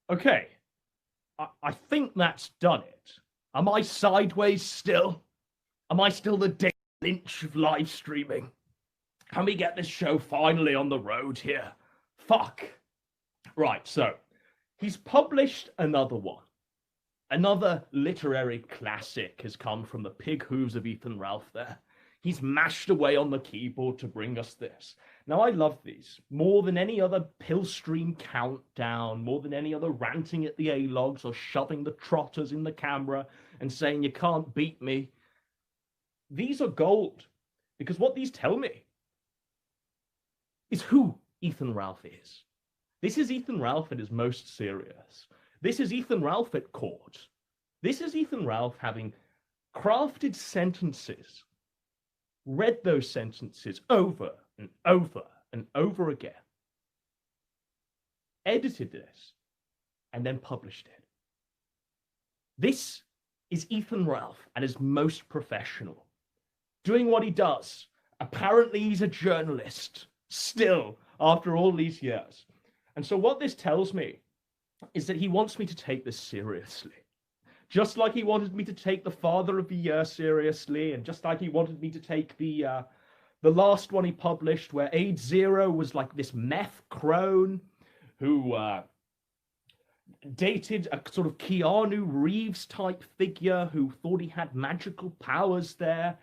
Okay, I think that's done it. Am I sideways still? Am I still the David Lynch of live streaming? Can we get this show finally on the road here? Fuck. Right, so he's published another one. Another literary classic has come from the pig hooves of Ethan Ralph there. He's mashed away on the keyboard to bring us this. Now, I love these more than any other Pillstream countdown, more than any other ranting at the A-logs or shoving the trotters in the camera and saying you can't beat me. These are gold, because what these tell me is who Ethan Ralph is. This is Ethan Ralph at his most serious. This is Ethan Ralph at court. This is Ethan Ralph having crafted sentences, read those sentences over and over and over again, edited this, and then published it. This is Ethan Ralph at his most professional, doing what he does. Apparently he's a journalist, still, after all these years. And so what this tells me is that he wants me to take this seriously. Just like he wanted me to take the Father of the Year seriously, and just like he wanted me to take the last one he published, where Age Zero was like this meth crone who dated a sort of Keanu Reeves type figure who thought he had magical powers there,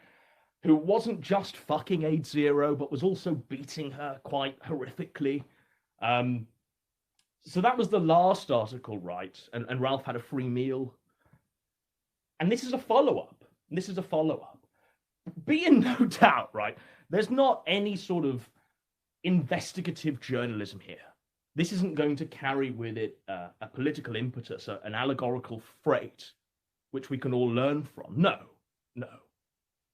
who wasn't just fucking Age Zero, but was also beating her quite horrifically. So that was the last article, right? And Ralph had a free meal. And this is a follow-up. This is a follow-up. Be in no doubt, right? There's not any sort of investigative journalism here. This isn't going to carry with it a political impetus, an allegorical freight, which we can all learn from. No, no.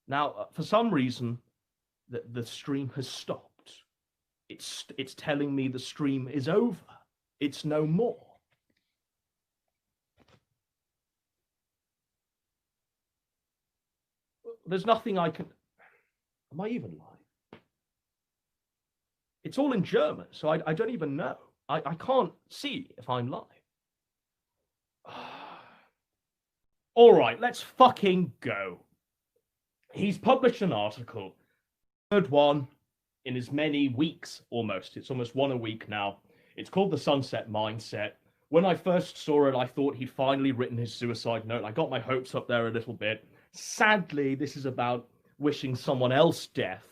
Now, for some reason, the stream has stopped. It's telling me the stream is over. It's no more. There's nothing I can... Am I even live? It's all in German, so I don't even know. I can't see if I'm live. All right, let's fucking go. He's published an article, third one in as many weeks almost. It's almost one a week now. It's called The Sunset Mindset. When I first saw it, I thought he'd finally written his suicide note. I got my hopes up there a little bit. Sadly, this is about wishing someone else death.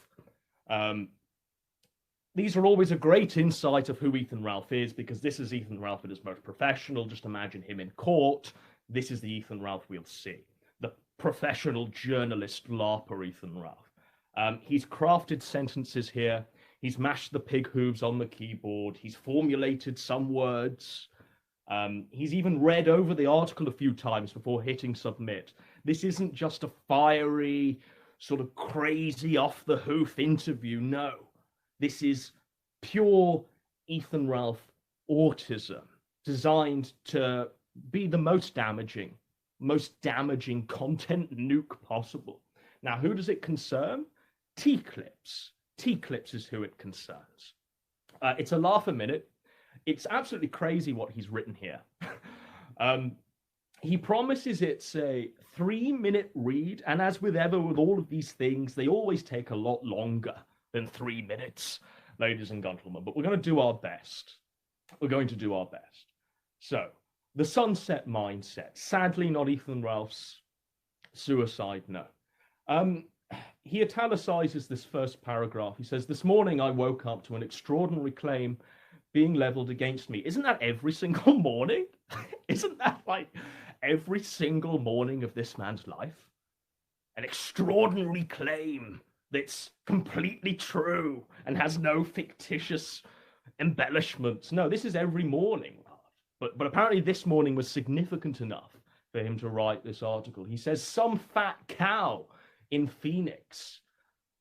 These are always a great insight of who Ethan Ralph is, because this is Ethan Ralph at his most professional. Just imagine him in court. This is the Ethan Ralph we'll see. The professional journalist LARPer Ethan Ralph. He's crafted sentences here. He's mashed the pig hooves on the keyboard. He's formulated some words. He's even read over the article a few times before hitting submit. This isn't just a fiery, sort of crazy off-the-hoof interview. No. This is pure Ethan Ralph autism, designed to be the most damaging content nuke possible. Now, who does it concern? T-Clips. T-Clips is who it concerns. It's a laugh a minute. It's absolutely crazy what he's written here. He promises it's a 3-minute read, and as with all of these things, they always take a lot longer than 3 minutes, ladies and gentlemen. But we're going to do our best. We're going to do our best. So, the sunset mindset. Sadly, not Ethan Ralph's suicide note. He italicizes this first paragraph. He says, "This morning I woke up to an extraordinary claim being leveled against me." Isn't that every single morning? Isn't that like every single morning of this man's life? An extraordinary claim that's completely true and has no fictitious embellishments. No, this is every morning. But apparently this morning was significant enough for him to write this article. He says, "Some fat cow in Phoenix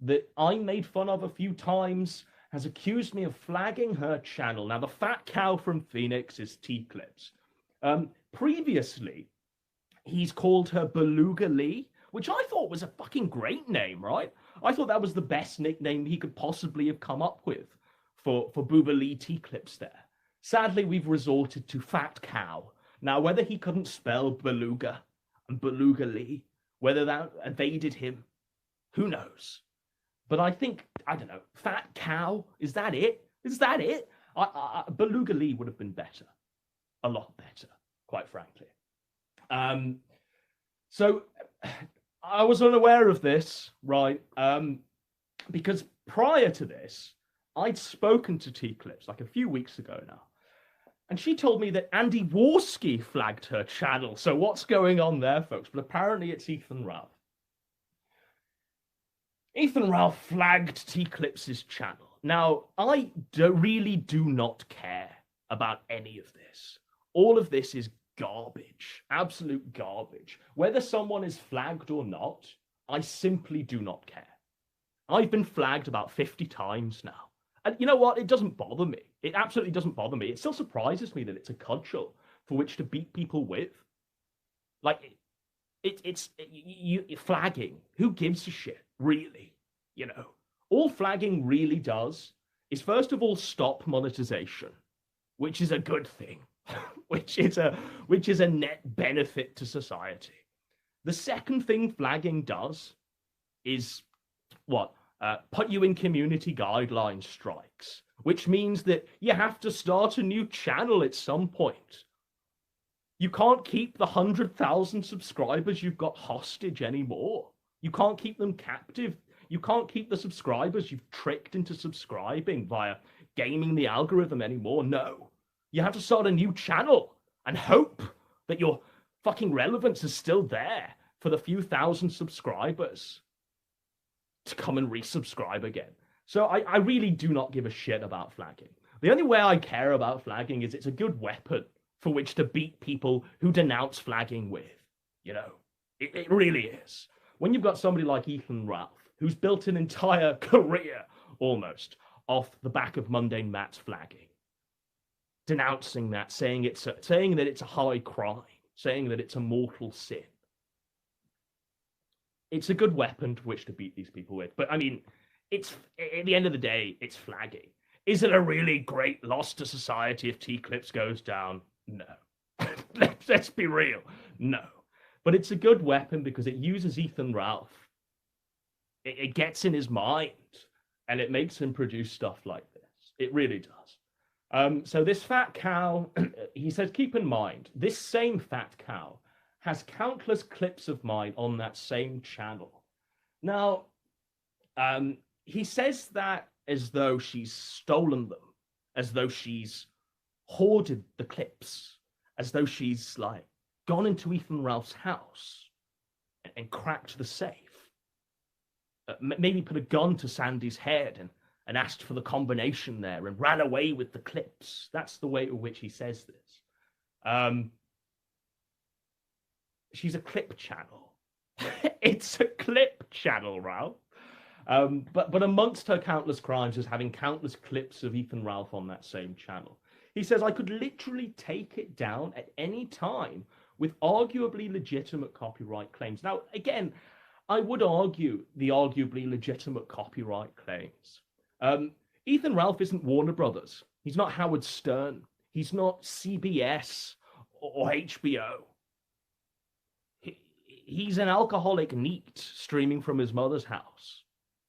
that I made fun of a few times has accused me of flagging her channel." Now, the fat cow from Phoenix is T-Clips. Previously, he's called her Beluga Lee, which I thought was a fucking great name, right? I thought that was the best nickname he could possibly have come up with for Booba Lee T-Clips there. Sadly, we've resorted to Fat Cow. Now, whether he couldn't spell beluga and beluga Lee, whether that evaded him, who knows? But I think, I don't know, Fat Cow, is that it? Is that it? Beluga Lee would have been better. A lot better, quite frankly. So I was unaware of this, right? Because prior to this, I'd spoken to T-Clips like a few weeks ago now. And she told me that Andy Warski flagged her channel. So what's going on there, folks? But apparently it's Ethan Ralph. Ethan Ralph flagged T-Clips' channel. Now, I really do not care about any of this. All of this is garbage, absolute garbage. Whether someone is flagged or not, I simply do not care. I've been flagged about 50 times now. And you know what? It doesn't bother me. It absolutely doesn't bother me. It still surprises me that it's a cudgel for which to beat people with. Like, it's flagging. Who gives a shit, really? You know, all flagging really does is, first of all, stop monetization, which is a good thing, which is a net benefit to society. The second thing flagging does is what? Put you in community guideline strikes, which means that you have to start a new channel at some point. You can't keep the 100,000 subscribers you've got hostage anymore. You can't keep them captive. You can't keep the subscribers you've tricked into subscribing via gaming the algorithm anymore. No. You have to start a new channel and hope that your fucking relevance is still there for the few thousand subscribers to come and resubscribe again. So I really do not give a shit about flagging. The only way I care about flagging is it's a good weapon for which to beat people who denounce flagging with. You know, it really is. When you've got somebody like Ethan Ralph, who's built an entire career almost off the back of Mundane Matt's flagging, denouncing that, saying that it's a high crime, saying that it's a mortal sin. It's a good weapon to which to beat these people with. But I mean, it's at the end of the day, it's flagging. Is it a really great loss to society if T-Clips goes down? No. Let's be real. No. But it's a good weapon because it uses Ethan Ralph. It gets in his mind and it makes him produce stuff like this. It really does. So this Fat Cow, he says, keep in mind, this same Fat Cow has countless clips of mine on that same channel. Now, he says that as though she's stolen them, as though she's hoarded the clips, as though she's like gone into Ethan Ralph's house and cracked the safe. Maybe put a gun to Sandy's head and asked for the combination there and ran away with the clips. That's the way in which he says this. She's a clip channel. It's a clip channel, Ralph. But amongst her countless crimes is having countless clips of Ethan Ralph on that same channel. He says, I could literally take it down at any time with arguably legitimate copyright claims. Now, again, I would argue the arguably legitimate copyright claims. Ethan Ralph isn't Warner Brothers. He's not Howard Stern. He's not CBS or HBO. He's an alcoholic neat streaming from his mother's house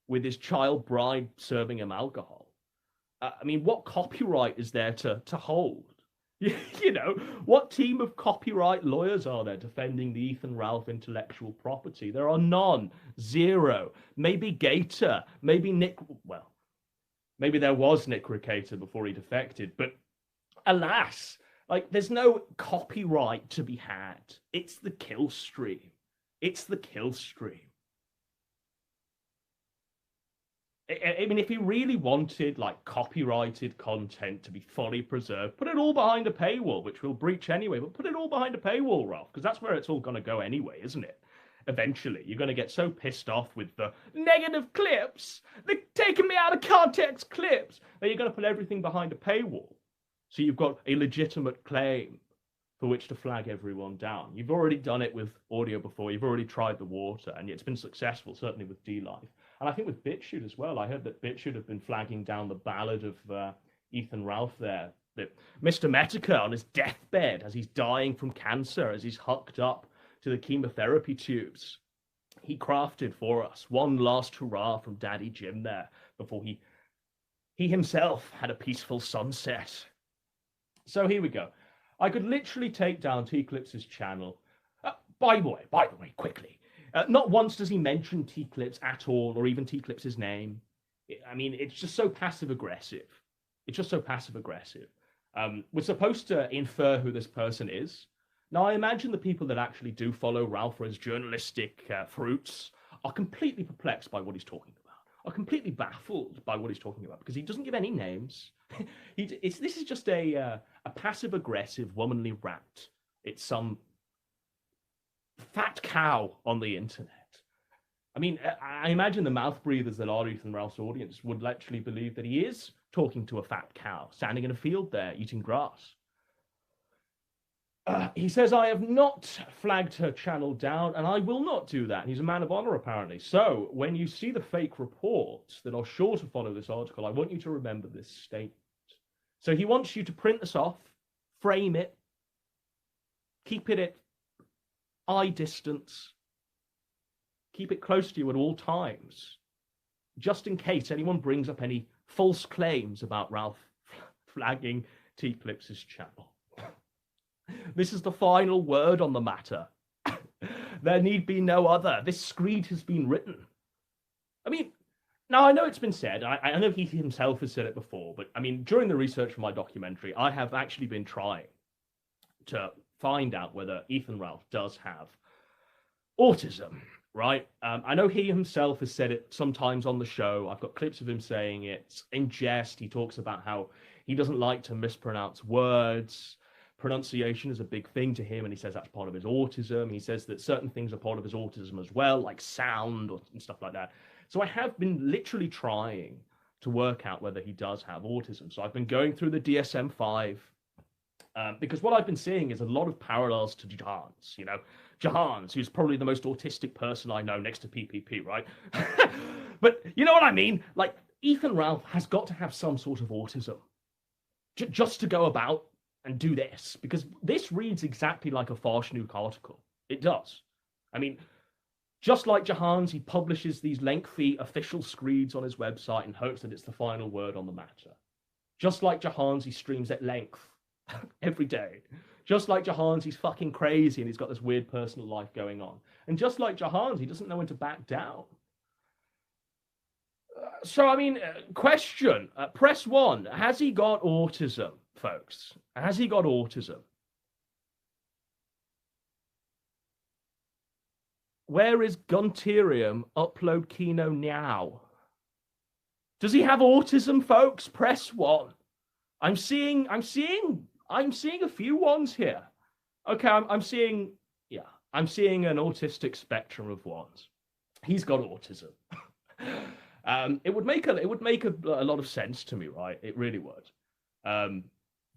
with his child bride serving him alcohol. I mean, what copyright is there to hold? You know, what team of copyright lawyers are there defending the Ethan Ralph intellectual property? There are none. Zero. Maybe Gator. Maybe Nick. Well, maybe there was Nick Ricator before he defected. But alas, like, there's no copyright to be had. It's the kill stream. It's the kill stream. I mean, if he really wanted, like, copyrighted content to be fully preserved, put it all behind a paywall, which we'll breach anyway, but put it all behind a paywall, Ralph, because that's where it's all going to go anyway, isn't it? Eventually, you're going to get so pissed off with the negative clips, the taking me out of context clips, that you're going to put everything behind a paywall. So you've got a legitimate claim for which to flag everyone down. You've already done it with audio before. You've already tried the water, and it's been successful, certainly with D-Live. And I think with BitChute as well. I heard that BitChute have been flagging down the ballad of Ethan Ralph there that Mr. Medica on his deathbed, as he's dying from cancer, as he's hooked up to the chemotherapy tubes, he crafted for us one last hurrah from Daddy Jim there before he himself had a peaceful sunset. So here we go. I could literally take down T-Clips's channel. By the way, quickly, not once does he mention T-Clips at all, or even T-Clips's name. I mean, it's just so passive-aggressive. It's just so passive-aggressive. We're supposed to infer who this person is. Now, I imagine the people that actually do follow Ralph for his journalistic fruits are completely perplexed by what he's talking about, are completely baffled by what he's talking about, because he doesn't give any names. This is just a passive-aggressive, womanly rant. It's some fat cow on the internet. I mean, I imagine the mouth breathers that are Ethan Ralph's audience would actually believe that he is talking to a fat cow, standing in a field there, eating grass. He says, I have not flagged her channel down, and I will not do that. He's a man of honor, apparently. So, when you see the fake reports that are sure to follow this article, I want you to remember this statement. So he wants you to print this off, frame it, keep it at eye distance, keep it close to you at all times, just in case anyone brings up any false claims about Ralph flagging T-Clips's channel. This is the final word on the matter. There need be no other. This screed has been written. I mean, now I know it's been said, I know he himself has said it before, but I mean, during the research for my documentary, I have actually been trying to find out whether Ethan Ralph does have autism, right? I know he himself has said it sometimes on the show. I've got clips of him saying it in jest. He talks about how he doesn't like to mispronounce words. Pronunciation is a big thing to him, and he says that's part of his autism. He says that certain things are part of his autism as well, like sound and stuff like that. So I have been literally trying to work out whether he does have autism. So I've been going through the DSM-5, because what I've been seeing is a lot of parallels to Jahans. You know, Jahans, who's probably the most autistic person I know next to PPP, right? But you know what I mean? Like, Ethan Ralph has got to have some sort of autism just to go about and do this, because this reads exactly like a Farshnook article. It does. I mean, just like Jahans, he publishes these lengthy official screeds on his website in hopes that it's the final word on the matter. Just like Jahans, he streams at length every day. Just like Jahans, he's fucking crazy and he's got this weird personal life going on. And just like Jahans, he doesn't know when to back down. So, I mean, question, press 1. Has he got autism, folks? Has he got autism? Where is Gunterium? Upload Kino now. Does he have autism, folks? Press 1. I'm seeing a few ones here. Okay, I'm seeing an autistic spectrum of ones. He's got autism. It would make a lot of sense to me, right? It really would.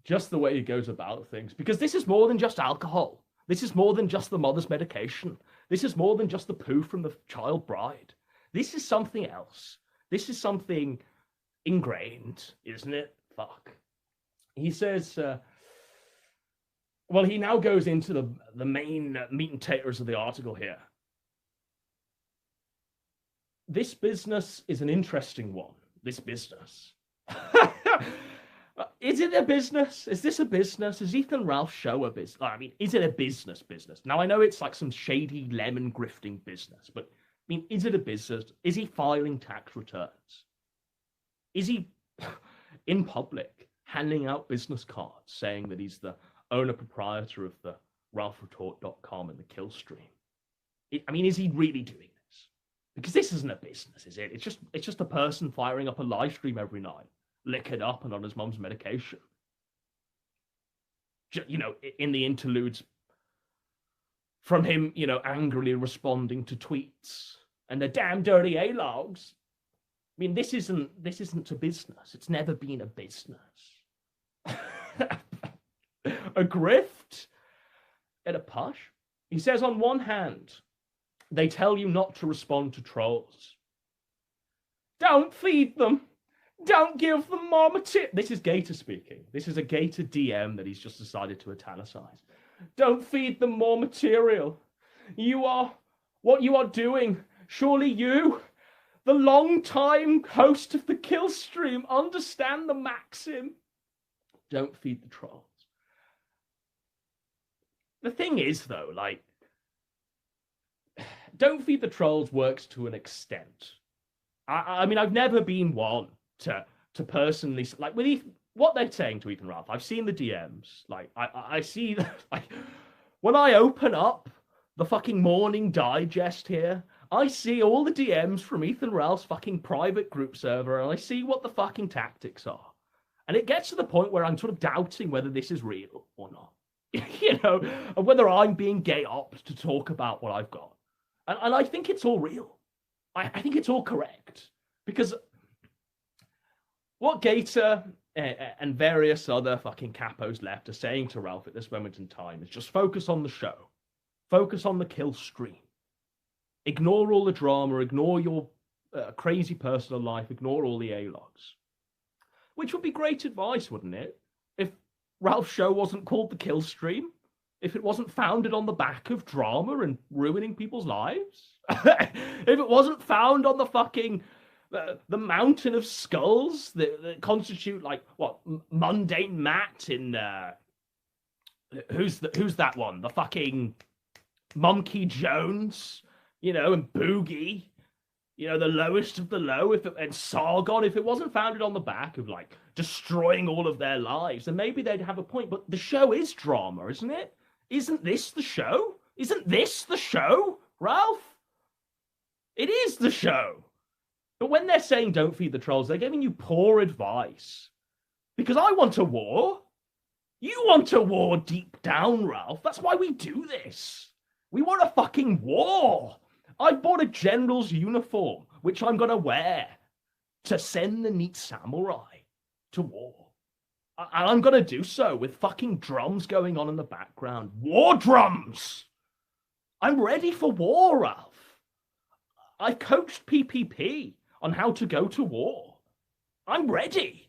Just the way he goes about things, because this is more than just alcohol. This is more than just the mother's medication. This is more than just the poo from the child bride. This is something else. This is something ingrained, isn't it? Fuck. He says, well, he now goes into the main meat and taters of the article here. This business is an interesting one. This business. Is it a business? Is this a business? Is Ethan Ralph's show a business? I mean, is it a business? Now, I know it's like some shady lemon grifting business, but I mean, is it a business? Is he filing tax returns? Is he in public handing out business cards saying that he's the owner proprietor of the RalphRetort.com and the Kill Stream? I mean, is he really doing this? Because this isn't a business, is it? It's just a person firing up a live stream every night, liquored up and on his mum's medication. You know, in the interludes from him, you know, angrily responding to tweets and the damn dirty A-logs. I mean, this isn't a business. It's never been a business. A grift at a push. He says, on one hand, they tell you not to respond to trolls. Don't feed them. Don't give them more material. This is Gator speaking. This is a Gator DM that he's just decided to italicize. Don't feed them more material. What you are doing. Surely you, the long-time host of the kill stream, understand the maxim. Don't feed the trolls. The thing is, though, like, don't feed the trolls works to an extent. I mean, I've never been one to personally, like, with what they're saying to Ethan Ralph. I've seen the DMs. Like, I see that, like, when I open up the fucking morning digest here, I see all the DMs from Ethan Ralph's fucking private group server, and I see what the fucking tactics are. And it gets to the point where I'm sort of doubting whether this is real or not. You know, and whether I'm being gay ops to talk about what I've got. And I think it's all real. I think it's all correct. Because what Gator and various other fucking capos left are saying to Ralph at this moment in time is just focus on the show. Focus on the kill stream. Ignore all the drama. Ignore your crazy personal life. Ignore all the A-logs. Which would be great advice, wouldn't it? If Ralph's show wasn't called The Kill Stream, if it wasn't founded on the back of drama and ruining people's lives, if it wasn't found on the fucking the mountain of skulls that constitute, like, what, Mundane Matt in who's that one? The fucking Monkey Jones, you know, and Boogie. You know, the lowest of the low, and Sargon, if it wasn't founded on the back of, like, destroying all of their lives, then maybe they'd have a point. But the show is drama, isn't it? Isn't this the show? Isn't this the show, Ralph? It is the show. But when they're saying don't feed the trolls, they're giving you poor advice. Because I want a war. You want a war deep down, Ralph. That's why we do this. We want a fucking war. I bought a general's uniform, which I'm going to wear to send the neat samurai to war. And I'm going to do so with fucking drums going on in the background. War drums! I'm ready for war, Ralph. I coached PPP on how to go to war. I'm ready.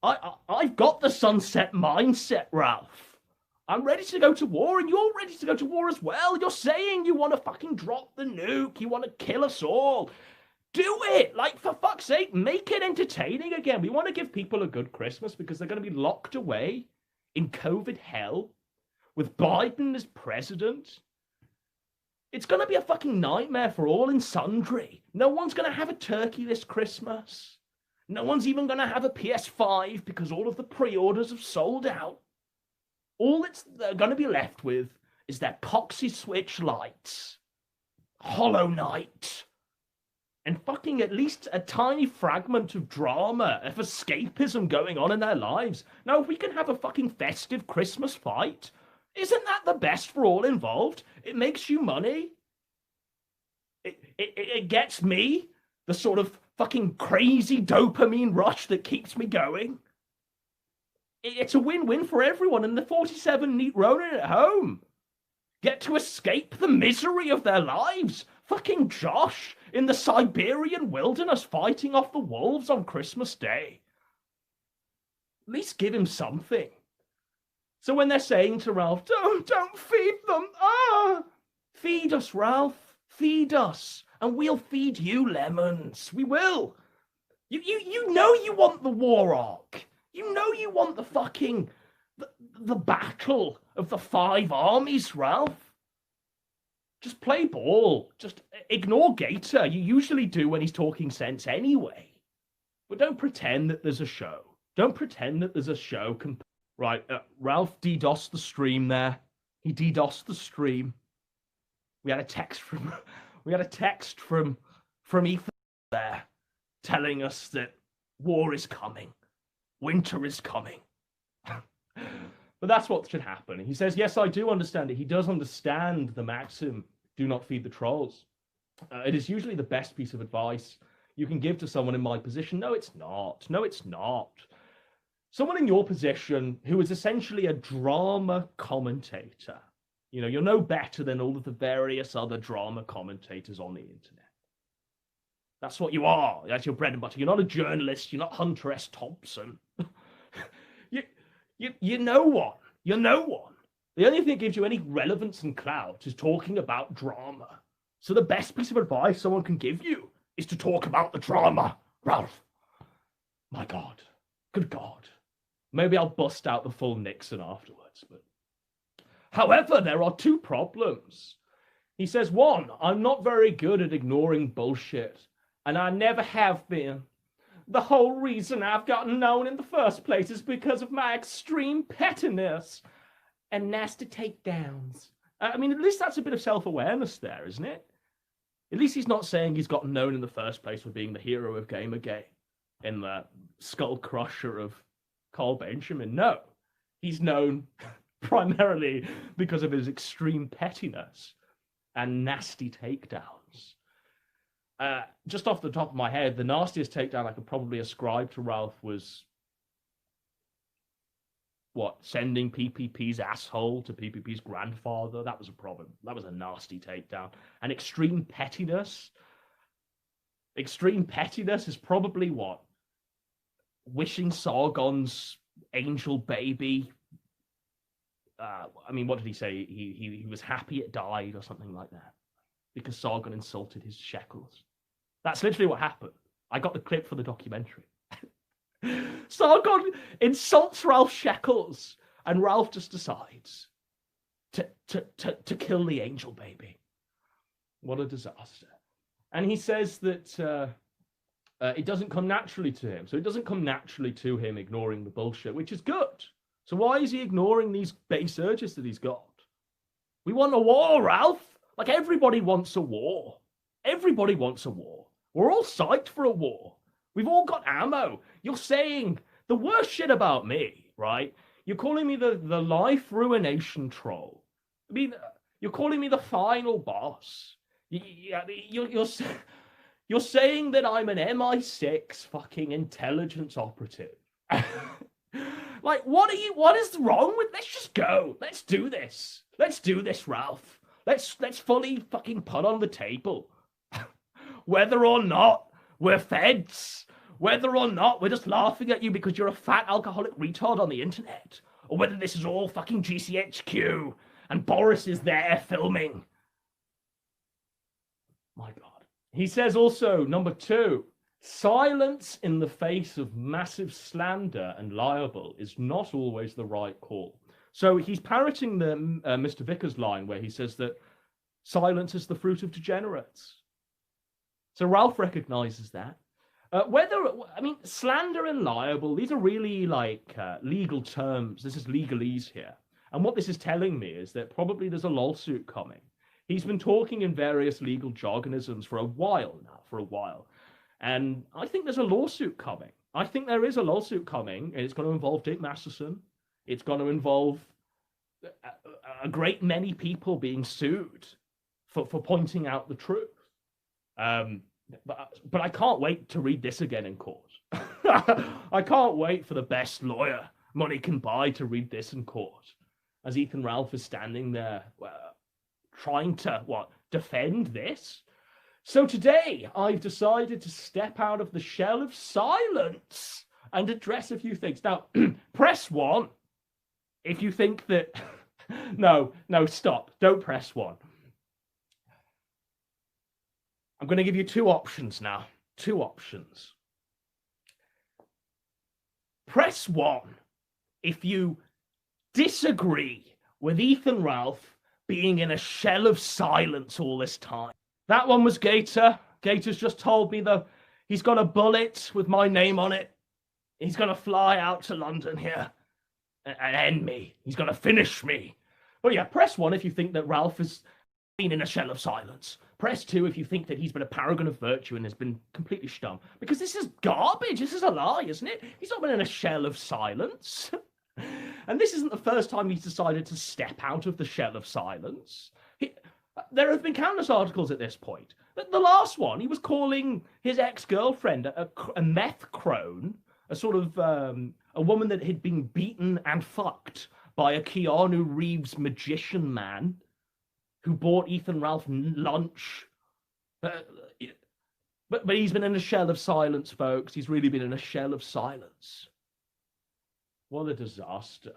I've got the sunset mindset, Ralph. I'm ready to go to war, and you're ready to go to war as well. You're saying you want to fucking drop the nuke. You want to kill us all. Do it. Like, for fuck's sake, make it entertaining again. We want to give people a good Christmas because they're going to be locked away in COVID hell with Biden as president. It's going to be a fucking nightmare for all and sundry. No one's going to have a turkey this Christmas. No one's even going to have a PS5 because all of the pre-orders have sold out. All they're going to be left with is their Poxy Switch lights, Hollow Knight, and fucking at least a tiny fragment of drama, of escapism going on in their lives. Now, if we can have a fucking festive Christmas fight, isn't that the best for all involved? It makes you money. It gets me the sort of fucking crazy dopamine rush that keeps me going. It's a win-win for everyone, and the 47 neat Ronin at home get to escape the misery of their lives. Fucking Josh in the Siberian wilderness fighting off the wolves on Christmas Day. At least give him something. So when they're saying to Ralph, don't feed them. Feed us, Ralph. Feed us. And we'll feed you lemons. We will. You know you want the war arc. You know you want the fucking, the battle of the 5 armies, Ralph. Just play ball. Just ignore Gator. You usually do when he's talking sense anyway. But don't pretend that there's a show. Don't pretend that there's a show. Right, Ralph DDoSed the stream there. He DDoSed the stream. We had a text from Ethan there telling us that war is coming. Winter is coming. But that's what should happen. He says, yes, I do understand it. He does understand the maxim, do not feed the trolls. It is usually the best piece of advice you can give to someone in my position. No, it's not. No, it's not. Someone in your position who is essentially a drama commentator. You know, you're no better than all of the various other drama commentators on the internet. That's what you are. That's your bread and butter. You're not a journalist. You're not Hunter S. Thompson. You're no one. You're no one. The only thing that gives you any relevance and clout is talking about drama. So the best piece of advice someone can give you is to talk about the drama, Ralph. My God. Good God. Maybe I'll bust out the full Nixon afterwards. But however, there are two problems. He says, one, I'm not very good at ignoring bullshit, and I never have been. The whole reason I've gotten known in the first place is because of my extreme pettiness and nasty takedowns. I mean, at least that's a bit of self-awareness there, isn't it? At least he's not saying he's gotten known in the first place for being the hero of Gamergate and the skull crusher of Carl Benjamin. No, he's known primarily because of his extreme pettiness and nasty takedowns. Just off the top of my head, the nastiest takedown I could probably ascribe to Ralph was sending PPP's asshole to PPP's grandfather. That was a problem. That was a nasty takedown. And extreme pettiness. Extreme pettiness is probably wishing Sargon's angel baby. I mean, what did he say? He was happy it died or something like that because Sargon insulted his shekels. That's literally what happened. I got the clip for the documentary. Sargon insults Ralph Shekels, and Ralph just decides to kill the angel baby. What a disaster. And he says that it doesn't come naturally to him. So it doesn't come naturally to him ignoring the bullshit, which is good. So why is he ignoring these base urges that he's got? We want a war, Ralph. Like, everybody wants a war. Everybody wants a war. We're all psyched for a war. We've all got ammo. You're saying the worst shit about me, right? You're calling me the life ruination troll. I mean, you're calling me the final boss. You're saying that I'm an MI6 fucking intelligence operative. Like, what is wrong with, let's just go. Let's do this. Let's do this, Ralph. Let's fully fucking put on the table. Whether or not we're feds, whether or not we're just laughing at you because you're a fat alcoholic retard on the internet, or whether this is all fucking GCHQ and Boris is there filming. My God. He says also, number 2, silence in the face of massive slander and libel is not always the right call. So he's parroting the Mr. Vickers line where he says that silence is the fruit of degenerates. So Ralph recognizes that. Slander and libel, these are really like legal terms. This is legalese here. And what this is telling me is that probably there's a lawsuit coming. He's been talking in various legal jargonisms for a while now, And I think there's a lawsuit coming. I think there is a lawsuit coming, and it's going to involve Dick Masterson. It's going to involve a great many people being sued for pointing out the truth. But I can't wait to read this again in court. I can't wait for the best lawyer money can buy to read this in court, as Ethan Ralph is standing there trying to defend this. So today I've decided to step out of the shell of silence and address a few things. Now, press 1 if you think that no, stop, don't press 1. I'm going to give you 2 options now. 2 options. Press 1 if you disagree with Ethan Ralph being in a shell of silence all this time. That one was Gator. Gator's just told me that he's got a bullet with my name on it. He's going to fly out to London here and end me. He's going to finish me. But yeah, press 1 if you think that Ralph has been in a shell of silence. Press 2 if you think that he's been a paragon of virtue and has been completely stum. Because this is garbage. This is a lie, isn't it? He's not been in a shell of silence. And this isn't the first time he's decided to step out of the shell of silence. There have been countless articles at this point. But the last one, he was calling his ex-girlfriend a meth crone, a sort of a woman that had been beaten and fucked by a Keanu Reeves magician man who bought Ethan Ralph lunch. But he's been in a shell of silence, folks. He's really been in a shell of silence. What a disaster.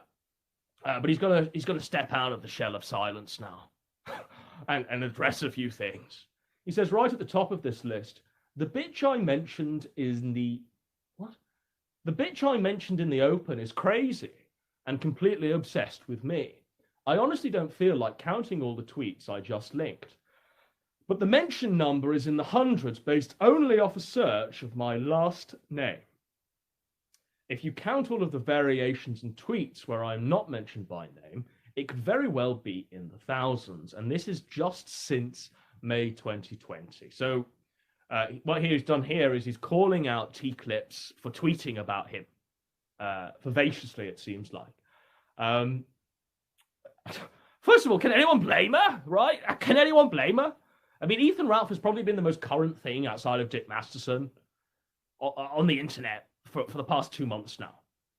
But he's got to step out of the shell of silence now and address a few things. He says right at the top of this list, the bitch I mentioned in the what? The bitch I mentioned in the open is crazy and completely obsessed with me. I honestly don't feel like counting all the tweets I just linked. But the mention number is in the hundreds based only off a search of my last name. If you count all of the variations and tweets where I'm not mentioned by name, it could very well be in the thousands. And this is just since May 2020. So what he's done here is he's calling out T-Clips for tweeting about him. Vivaciously, it seems like. First of all, can anyone blame her, right? Can anyone blame her? I mean, Ethan Ralph has probably been the most current thing outside of Dick Masterson on the internet for the past 2 months now,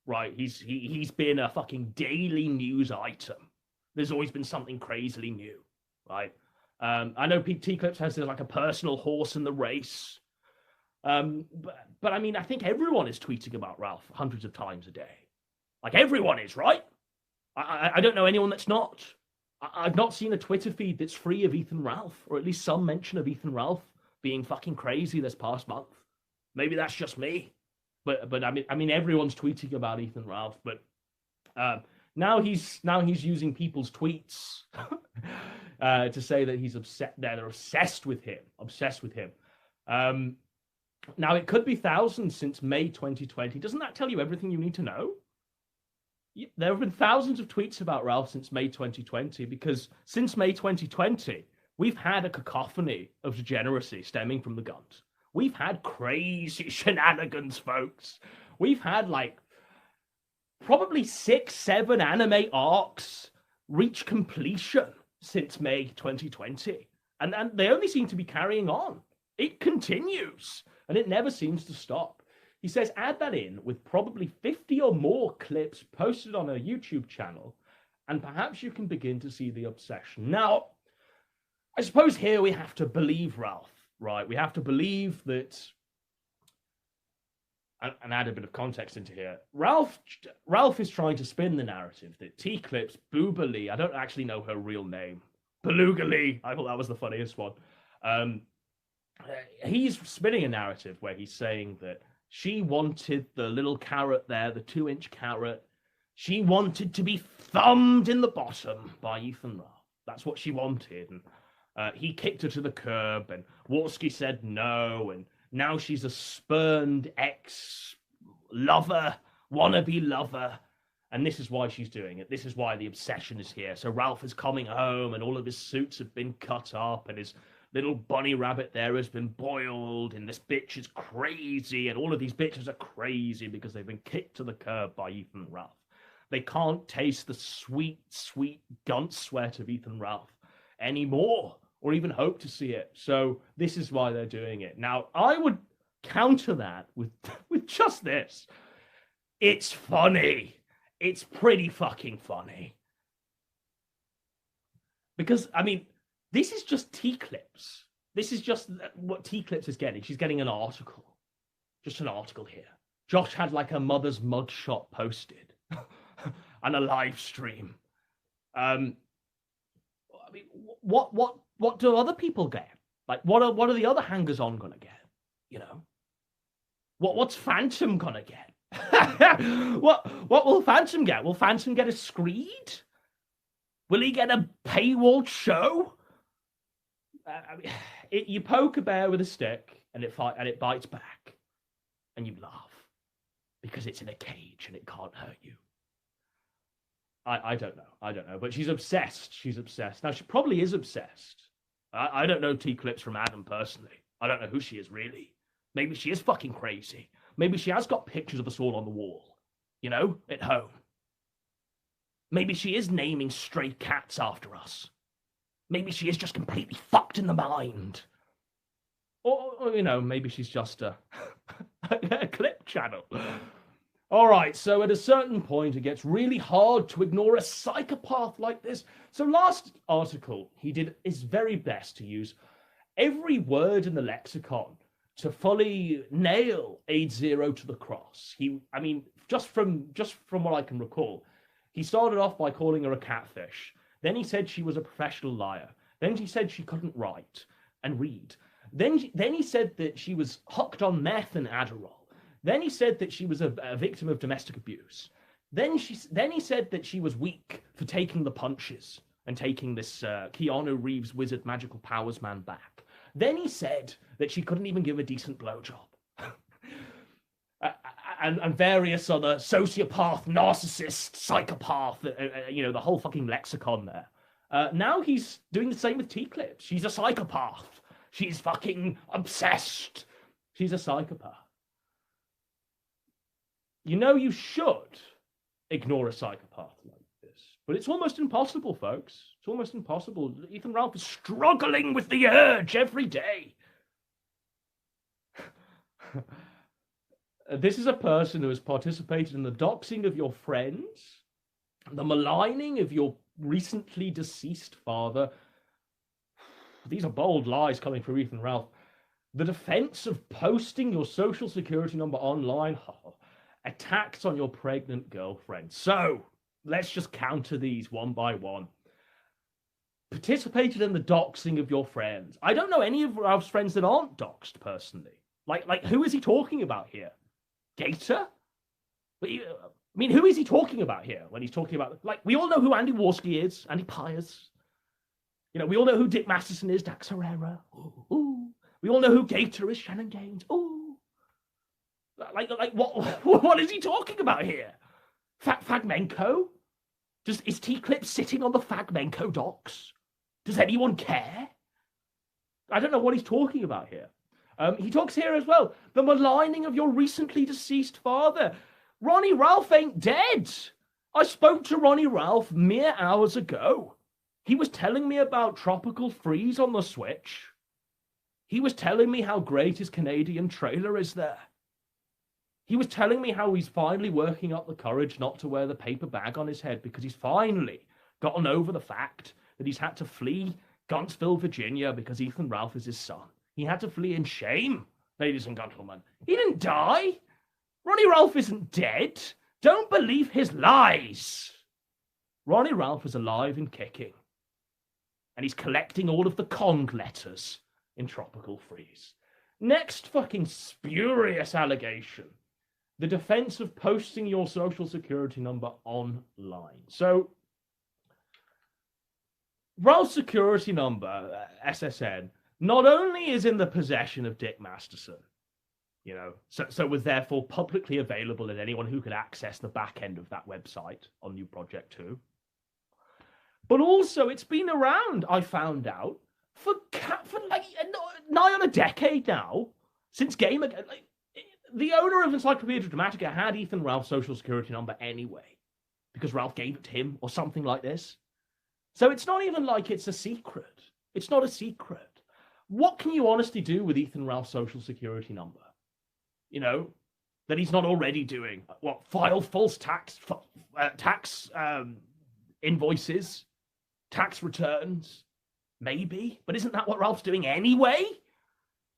right? He's been a fucking daily news item. There's always been something crazily new, right? I know T-Clips has like a personal horse in the race. But I mean, I think everyone is tweeting about Ralph hundreds of times a day. Like everyone is, right? I don't know anyone that's not. I've not seen a Twitter feed that's free of Ethan Ralph, or at least some mention of Ethan Ralph being fucking crazy this past month. Maybe that's just me, but I mean everyone's tweeting about Ethan Ralph. But now he's using people's tweets to say that he's upset. They're obsessed with him. Now it could be thousands since May 2020. Doesn't that tell you everything you need to know? There have been thousands of tweets about Ralph since May 2020, because since May 2020, we've had a cacophony of degeneracy stemming from the guns. We've had crazy shenanigans, folks. We've had like probably 6-7 anime arcs reach completion since May 2020. And they only seem to be carrying on. It continues, and it never seems to stop. He says, add that in with probably 50 or more clips posted on a YouTube channel, and perhaps you can begin to see the obsession. Now, I suppose here we have to believe Ralph, right? We have to believe that, and add a bit of context into here. Ralph is trying to spin the narrative that T-Clips, Booba Lee, I don't actually know her real name, Beluga Lee, I thought that was the funniest one. He's spinning a narrative where he's saying that she wanted the little carrot there, the 2-inch carrot. She wanted to be thumbed in the bottom by Ethan Ralph. That's what she wanted. And he kicked her to the curb, and Warski said no. And now she's a spurned ex-lover, wannabe lover. And this is why she's doing it. This is why the obsession is here. So Ralph is coming home, and all of his suits have been cut up, and his little bunny rabbit there has been boiled, and this bitch is crazy, and all of these bitches are crazy because they've been kicked to the curb by Ethan Ralph. They can't taste the sweet, sweet gun sweat of Ethan Ralph anymore, or even hope to see it. So this is why they're doing it. Now, I would counter that with just this. It's funny. It's pretty fucking funny. Because, I mean, this is just T-Clips. This is just what T-Clips is getting. She's getting an article. Just an article here. Josh had like a mother's mugshot posted and a live stream. I mean, what do other people get? Like, what are the other hangers-on gonna get? You know, what's Phantom gonna get? what will Phantom get? Will Phantom get a screed? Will he get a paywalled show? I mean, you poke a bear with a stick, and it bites back, and you laugh because it's in a cage and it can't hurt you. I don't know, but she's obsessed. She's obsessed. Now she probably is obsessed. I don't know T-Clips from Adam personally. I don't know who she is really. Maybe she is fucking crazy. Maybe she has got pictures of us all on the wall, you know, at home. Maybe she is naming stray cats after us. Maybe she is just completely fucked in the mind. Or you know, maybe she's just a clip channel. All right, so at a certain point, it gets really hard to ignore a psychopath like this. So last article, he did his very best to use every word in the lexicon to fully nail AIDS Zero to the cross. I mean, just from what I can recall, he started off by calling her a catfish. Then he said she was a professional liar. Then he said she couldn't write and read. Then he said that she was hooked on meth and Adderall. Then he said that she was a victim of domestic abuse. Then he said that she was weak for taking the punches and taking this Keanu Reeves wizard magical powers man back. Then he said that she couldn't even give a decent blowjob. And various other sociopath, narcissist, psychopath, the whole fucking lexicon there. Now he's doing the same with T-Clips. She's a psychopath. She's fucking obsessed. She's a psychopath. You know you should ignore a psychopath like this. But it's almost impossible, folks. It's almost impossible. Ethan Ralph is struggling with the urge every day. This is a person who has participated in the doxing of your friends, the maligning of your recently deceased father. These are bold lies coming from Ethan Ralph. The defense of posting your social security number online. Attacks on your pregnant girlfriend. So, let's just counter these one by one. Participated in the doxing of your friends. I don't know any of Ralph's friends that aren't doxed personally. Like who is he talking about here? Gator? I mean, who is he talking about here when he's talking about... Like, we all know who Andy Warski is. Andy Pyers. You know, we all know who Dick Masterson is. Dax Herrera. Ooh. We all know who Gator is. Shannon Gaines. Ooh. Like, what is he talking about here? Fagmenko? Is T-Clip sitting on the Fagmenko docs? Does anyone care? I don't know what he's talking about here. He talks here as well. The maligning of your recently deceased father. Ronnie Ralph ain't dead. I spoke to Ronnie Ralph mere hours ago. He was telling me about Tropical Freeze on the Switch. He was telling me how great his Canadian trailer is there. He was telling me how he's finally working up the courage not to wear the paper bag on his head because he's finally gotten over the fact that he's had to flee Guntsville, Virginia because Ethan Ralph is his son. He had to flee in shame, ladies and gentlemen. He didn't die. Ronnie Ralph isn't dead. Don't believe his lies. Ronnie Ralph is alive and kicking. And he's collecting all of the Kong letters in Tropical Freeze. Next fucking spurious allegation. The defense of posting your social security number online. So, Ralph's security number, SSN, not only is in the possession of Dick Masterson, you know, so was therefore publicly available and anyone who could access the back end of that website on New Project 2, but also it's been around, I found out, for like nigh on a decade now, since Gamergate. Like, the owner of Encyclopedia Dramatica had Ethan Ralph's social security number anyway, because Ralph gave it to him or something like this. So it's not even like it's a secret. It's not a secret. What can you honestly do with Ethan Ralph's social security number? You know, that he's not already doing. What, file false tax invoices, tax returns? Maybe, but isn't that what Ralph's doing anyway?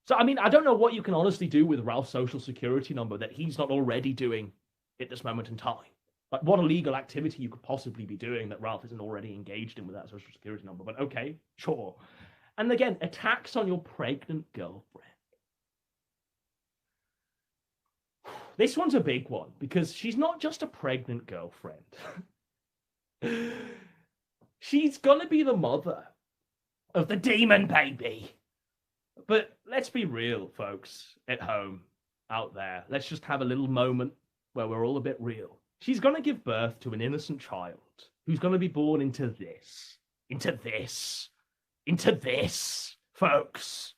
So, I mean, I don't know what you can honestly do with Ralph's social security number that he's not already doing at this moment in time. Like, what illegal activity you could possibly be doing that Ralph isn't already engaged in with that social security number. But okay, sure. And again, attacks on your pregnant girlfriend. This one's a big one because she's not just a pregnant girlfriend. She's going to be the mother of the demon baby. But let's be real, folks, at home, out there. Let's just have a little moment where we're all a bit real. She's going to give birth to an innocent child who's going to be born into this, folks.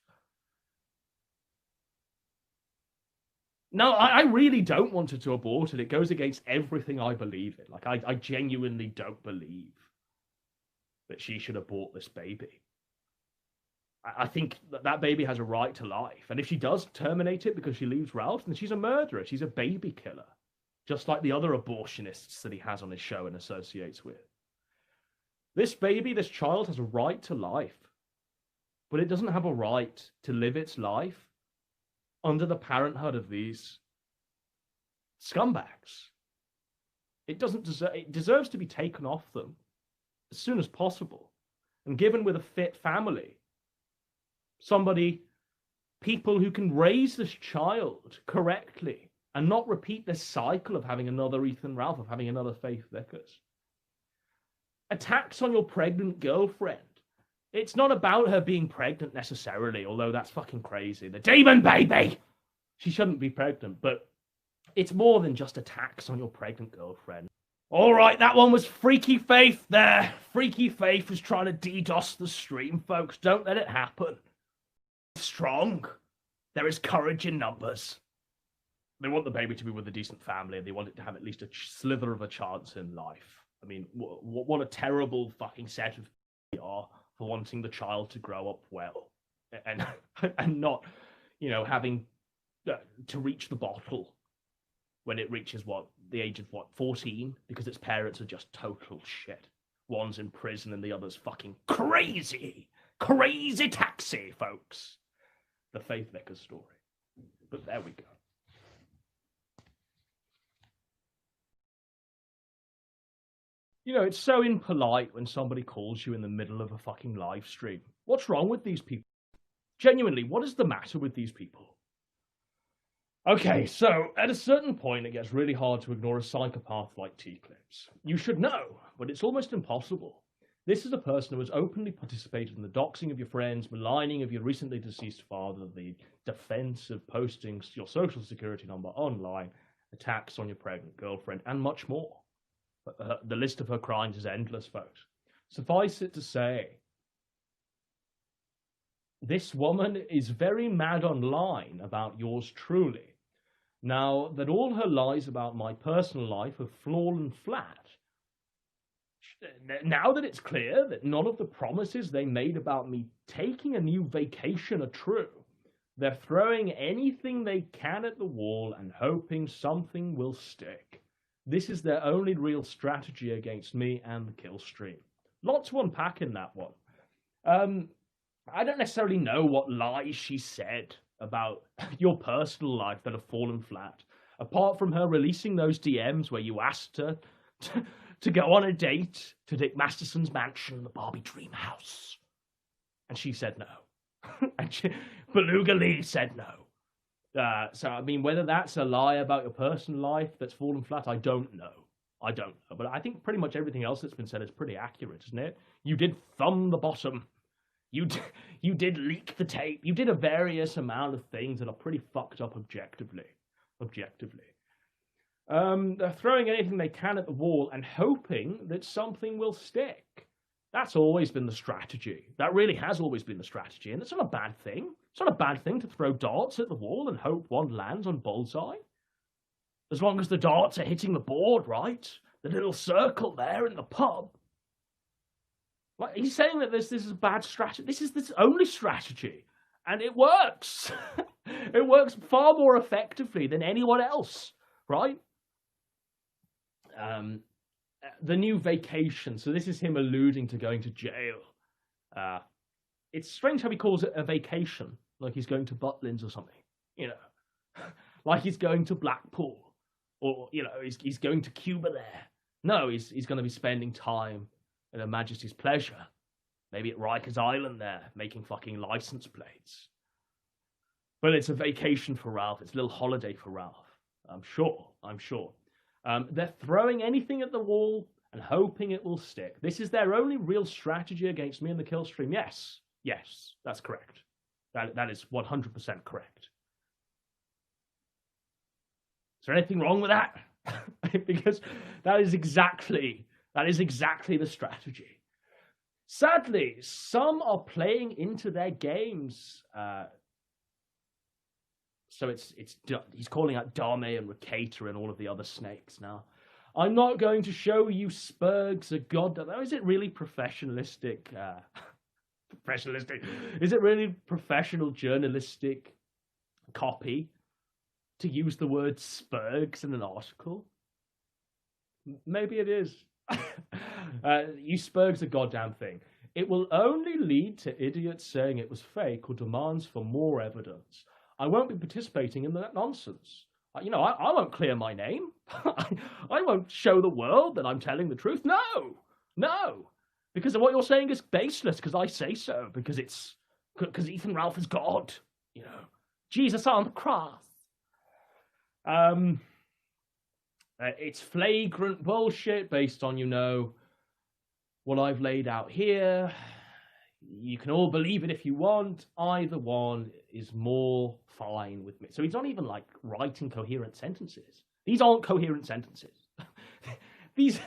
No, I really don't want her to abort it. It goes against everything I believe in. Like, I genuinely don't believe that she should abort this baby. I think that baby has a right to life. And if she does terminate it because she leaves Ralph, then she's a murderer. She's a baby killer. Just like the other abortionists that he has on his show and associates with. This baby, this child, has a right to life. But it doesn't have a right to live its life under the parenthood of these scumbags. It doesn't deserve. It deserves to be taken off them as soon as possible, and given with a fit family, people who can raise this child correctly and not repeat this cycle of having another Ethan Ralph, of having another Faith Vickers. Attacks on your pregnant girlfriend. It's not about her being pregnant necessarily, although that's fucking crazy. The demon baby! She shouldn't be pregnant, but it's more than just attacks on your pregnant girlfriend. All right, that one was Freaky Faith there. Freaky Faith was trying to DDoS the stream, folks. Don't let it happen. Strong. There is courage in numbers. They want the baby to be with a decent family, and they want it to have at least a slither of a chance in life. I mean, what a terrible fucking set of people are for wanting the child to grow up well and not, having to reach the bottle when it reaches the age of 14, because its parents are just total shit. One's in prison and the other's fucking crazy taxi, folks. The Faith Vickers story. But there we go. It's so impolite when somebody calls you in the middle of a fucking live stream. What's wrong with these people? Genuinely, what is the matter with these people? Okay, so at a certain point, it gets really hard to ignore a psychopath like T-Clips. You should know, but it's almost impossible. This is a person who has openly participated in the doxing of your friends, maligning of your recently deceased father, the defense of posting your social security number online, attacks on your pregnant girlfriend, and much more. The list of her crimes is endless, folks. Suffice it to say, this woman is very mad online about yours truly. Now that all her lies about my personal life have fallen flat, now that it's clear that none of the promises they made about me taking a new vacation are true, they're throwing anything they can at the wall and hoping something will stick. This is their only real strategy against me and the kill stream. Lot to unpack in that one. I don't necessarily know what lies she said about your personal life that have fallen flat, apart from her releasing those DMs where you asked her to go on a date to Dick Masterson's mansion, the Barbie dream house. And she said no. And Beluga Lee said no. So, I mean, whether that's a lie about your personal life that's fallen flat, I don't know. But I think pretty much everything else that's been said is pretty accurate, isn't it? You did thumb the bottom. You did leak the tape. You did a various amount of things that are pretty fucked up objectively. They're throwing anything they can at the wall and hoping that something will stick. That's always been the strategy. That really has always been the strategy, and it's not a bad thing. It's not a bad thing to throw darts at the wall and hope one lands on bullseye. As long as the darts are hitting the board, right? The little circle there in the pub. Like, he's saying that this is a bad strategy. This is the only strategy, and it works. It works far more effectively than anyone else, right? The new vacation. So this is him alluding to going to jail. It's strange how he calls it a vacation, like he's going to Butlins or something. Like he's going to Blackpool, or he's going to Cuba there. No, he's going to be spending time at Her Majesty's pleasure, maybe at Rikers Island there, making fucking license plates. But it's a vacation for Ralph. It's a little holiday for Ralph. I'm sure. They're throwing anything at the wall and hoping it will stick. This is their only real strategy against me in the kill stream. Yes, that's correct. That is 100% correct. Is there anything wrong with that? Because that is exactly the strategy. Sadly, some are playing into their games. So he's calling out Dame and Rakata and all of the other snakes now. I'm not going to show you Spurgs a god. Is it really professionalistic? Is it really professional journalistic copy to use the word Spurgs in an article? Maybe it is. You Spurgs a goddamn thing. It will only lead to idiots saying it was fake or demands for more evidence. I won't be participating in that nonsense. You know, I won't clear my name. I won't show the world that I'm telling the truth. No, no, because what you're saying is baseless. Because I say so. Because Ethan Ralph is God. You know, Jesus on the cross. It's flagrant bullshit based on, you know, what I've laid out here. You can all believe it if you want. Either one is more fine with me. So he's not even like writing coherent sentences. These aren't coherent sentences. These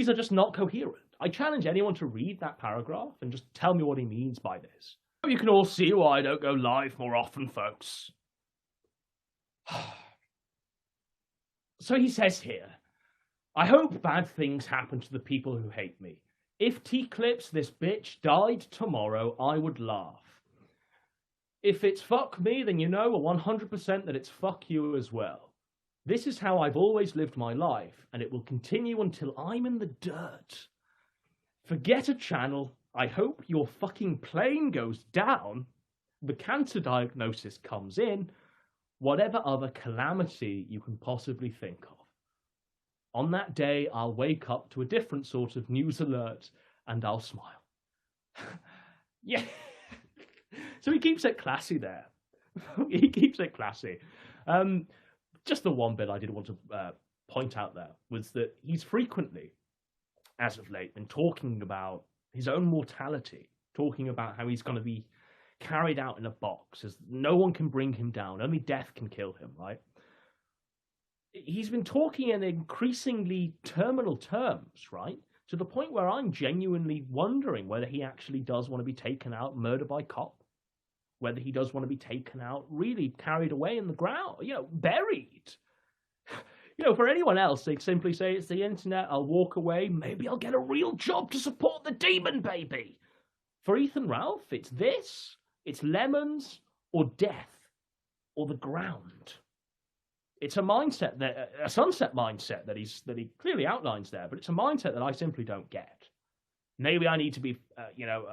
are just not coherent. I challenge anyone to read that paragraph and just tell me what he means by this. You can all see why I don't go live more often, folks. So he says here, I hope bad things happen to the people who hate me. If T-Clips, this bitch, died tomorrow, I would laugh. If it's fuck me, then you know 100% that it's fuck you as well. This is how I've always lived my life, and it will continue until I'm in the dirt. Forget a channel. I hope your fucking plane goes down. The cancer diagnosis comes in. Whatever other calamity you can possibly think of. On that day, I'll wake up to a different sort of news alert, and I'll smile. Yeah. So he keeps it classy there. He keeps it classy. Just the one bit I did want to point out there was that he's frequently, as of late, been talking about his own mortality, talking about how he's going to be carried out in a box, as no one can bring him down. Only death can kill him, right? He's been talking in increasingly terminal terms, right? To the point where I'm genuinely wondering whether he actually does want to be taken out, murdered by cop. Whether he does want to be taken out, really carried away in the ground, you know, buried. You know, for anyone else, they'd simply say, it's the internet, I'll walk away, maybe I'll get a real job to support the demon baby. For Ethan Ralph, it's this, it's lemons, or death, or the ground. It's a mindset, a sunset mindset that he clearly outlines there, but it's a mindset that I simply don't get. Maybe I need to be, you know,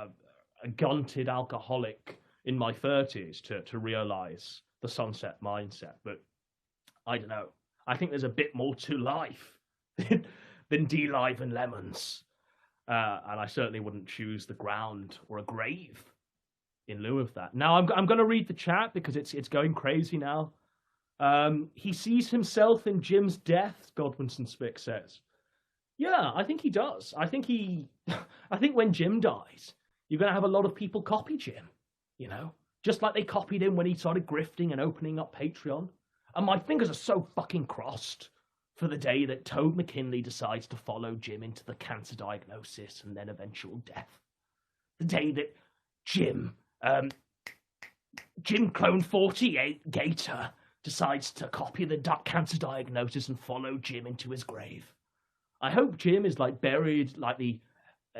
a gunted alcoholic in my 30s to realize the sunset mindset, but I don't know. I think there's a bit more to life than D-Live and lemons, and I certainly wouldn't choose the ground or a grave in lieu of that. Now I'm going to read the chat because it's going crazy now. He sees himself in Jim's death, Godwinson Spick says. Yeah, I think he does. I think when Jim dies, you're going to have a lot of people copy Jim, you know? Just like they copied him when he started grifting and opening up Patreon. And my fingers are so fucking crossed for the day that Toad McKinley decides to follow Jim into the cancer diagnosis and then eventual death. The day that Jim Clone 48 Gator decides to copy the cancer diagnosis and follow Jim into his grave. I hope Jim is like buried like the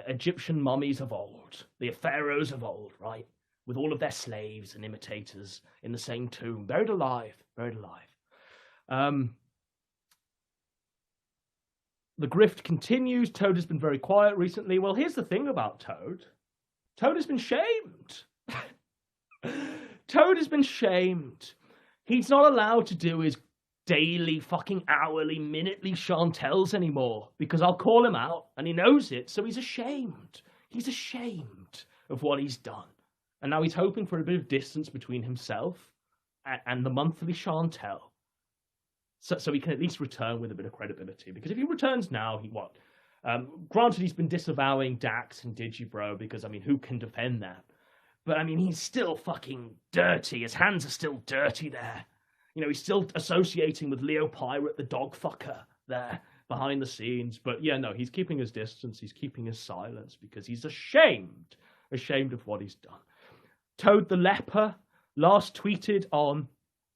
Egyptian mummies of old, the pharaohs of old, right? With all of their slaves and imitators in the same tomb, buried alive, buried alive. The grift continues. Toad has been very quiet recently. Well, here's the thing about Toad. Toad has been shamed. Toad has been shamed. He's not allowed to do his daily, fucking hourly, minutely Chantels anymore because I'll call him out and he knows it, so he's ashamed. He's ashamed of what he's done. And now he's hoping for a bit of distance between himself and the monthly Chantel. So he can at least return with a bit of credibility. Because if he returns now, granted, he's been disavowing Dax and Digibro because, I mean, who can defend that? But, I mean, he's still fucking dirty. His hands are still dirty there. You know, he's still associating with Leo Pirate, the dog fucker, there behind the scenes. But, yeah, no, he's keeping his distance. He's keeping his silence because he's ashamed of what he's done. Toad the Leper last tweeted on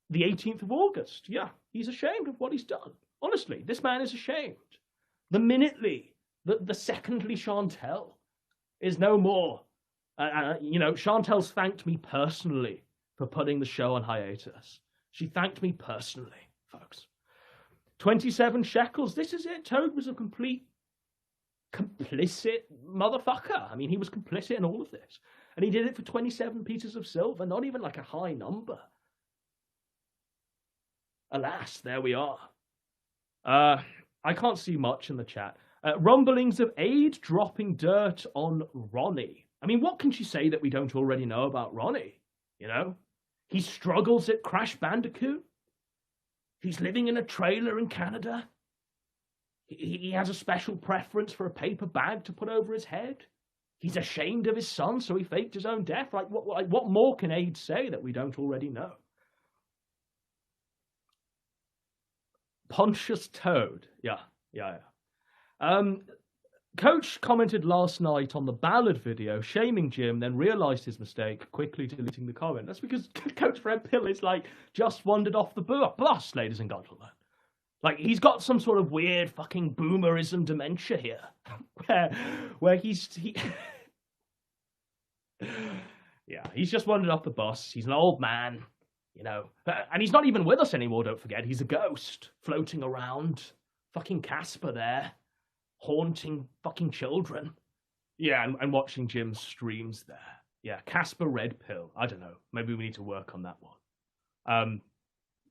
the 18th of August. Yeah, he's ashamed of what he's done. Honestly, this man is ashamed. The minutely, the secondly Chantel is no more. You know, Chantel's thanked me personally for putting the show on hiatus. She thanked me personally, folks. 27 shekels. This is it. Toad was a complete complicit motherfucker. I mean, he was complicit in all of this. And he did it for 27 pieces of silver, not even like a high number. alas, there we are. I can't see much in the chat. Rumblings of Aid dropping dirt on Ronnie. I mean, what can she say that we don't already know about Ronnie? You know? He struggles at Crash Bandicoot. He's living in a trailer in Canada. He has a special preference for a paper bag to put over his head. He's ashamed of his son, so he faked his own death. Like, what more can Aid say that we don't already know? Pontius Toad. Yeah. Coach commented last night on the Ballad video, shaming Jim, then realised his mistake, quickly deleting the comment. That's because Coach Red Pill is like, just wandered off the bus, ladies and gentlemen. Like, he's got some sort of weird fucking boomerism dementia here. where he's just wandered off the bus. He's an old man, you know. And he's not even with us anymore, don't forget. He's a ghost floating around. Fucking Casper there. Haunting fucking children. Yeah, and watching Jim's streams there. Yeah, Casper Red Pill. I don't know. Maybe we need to work on that one.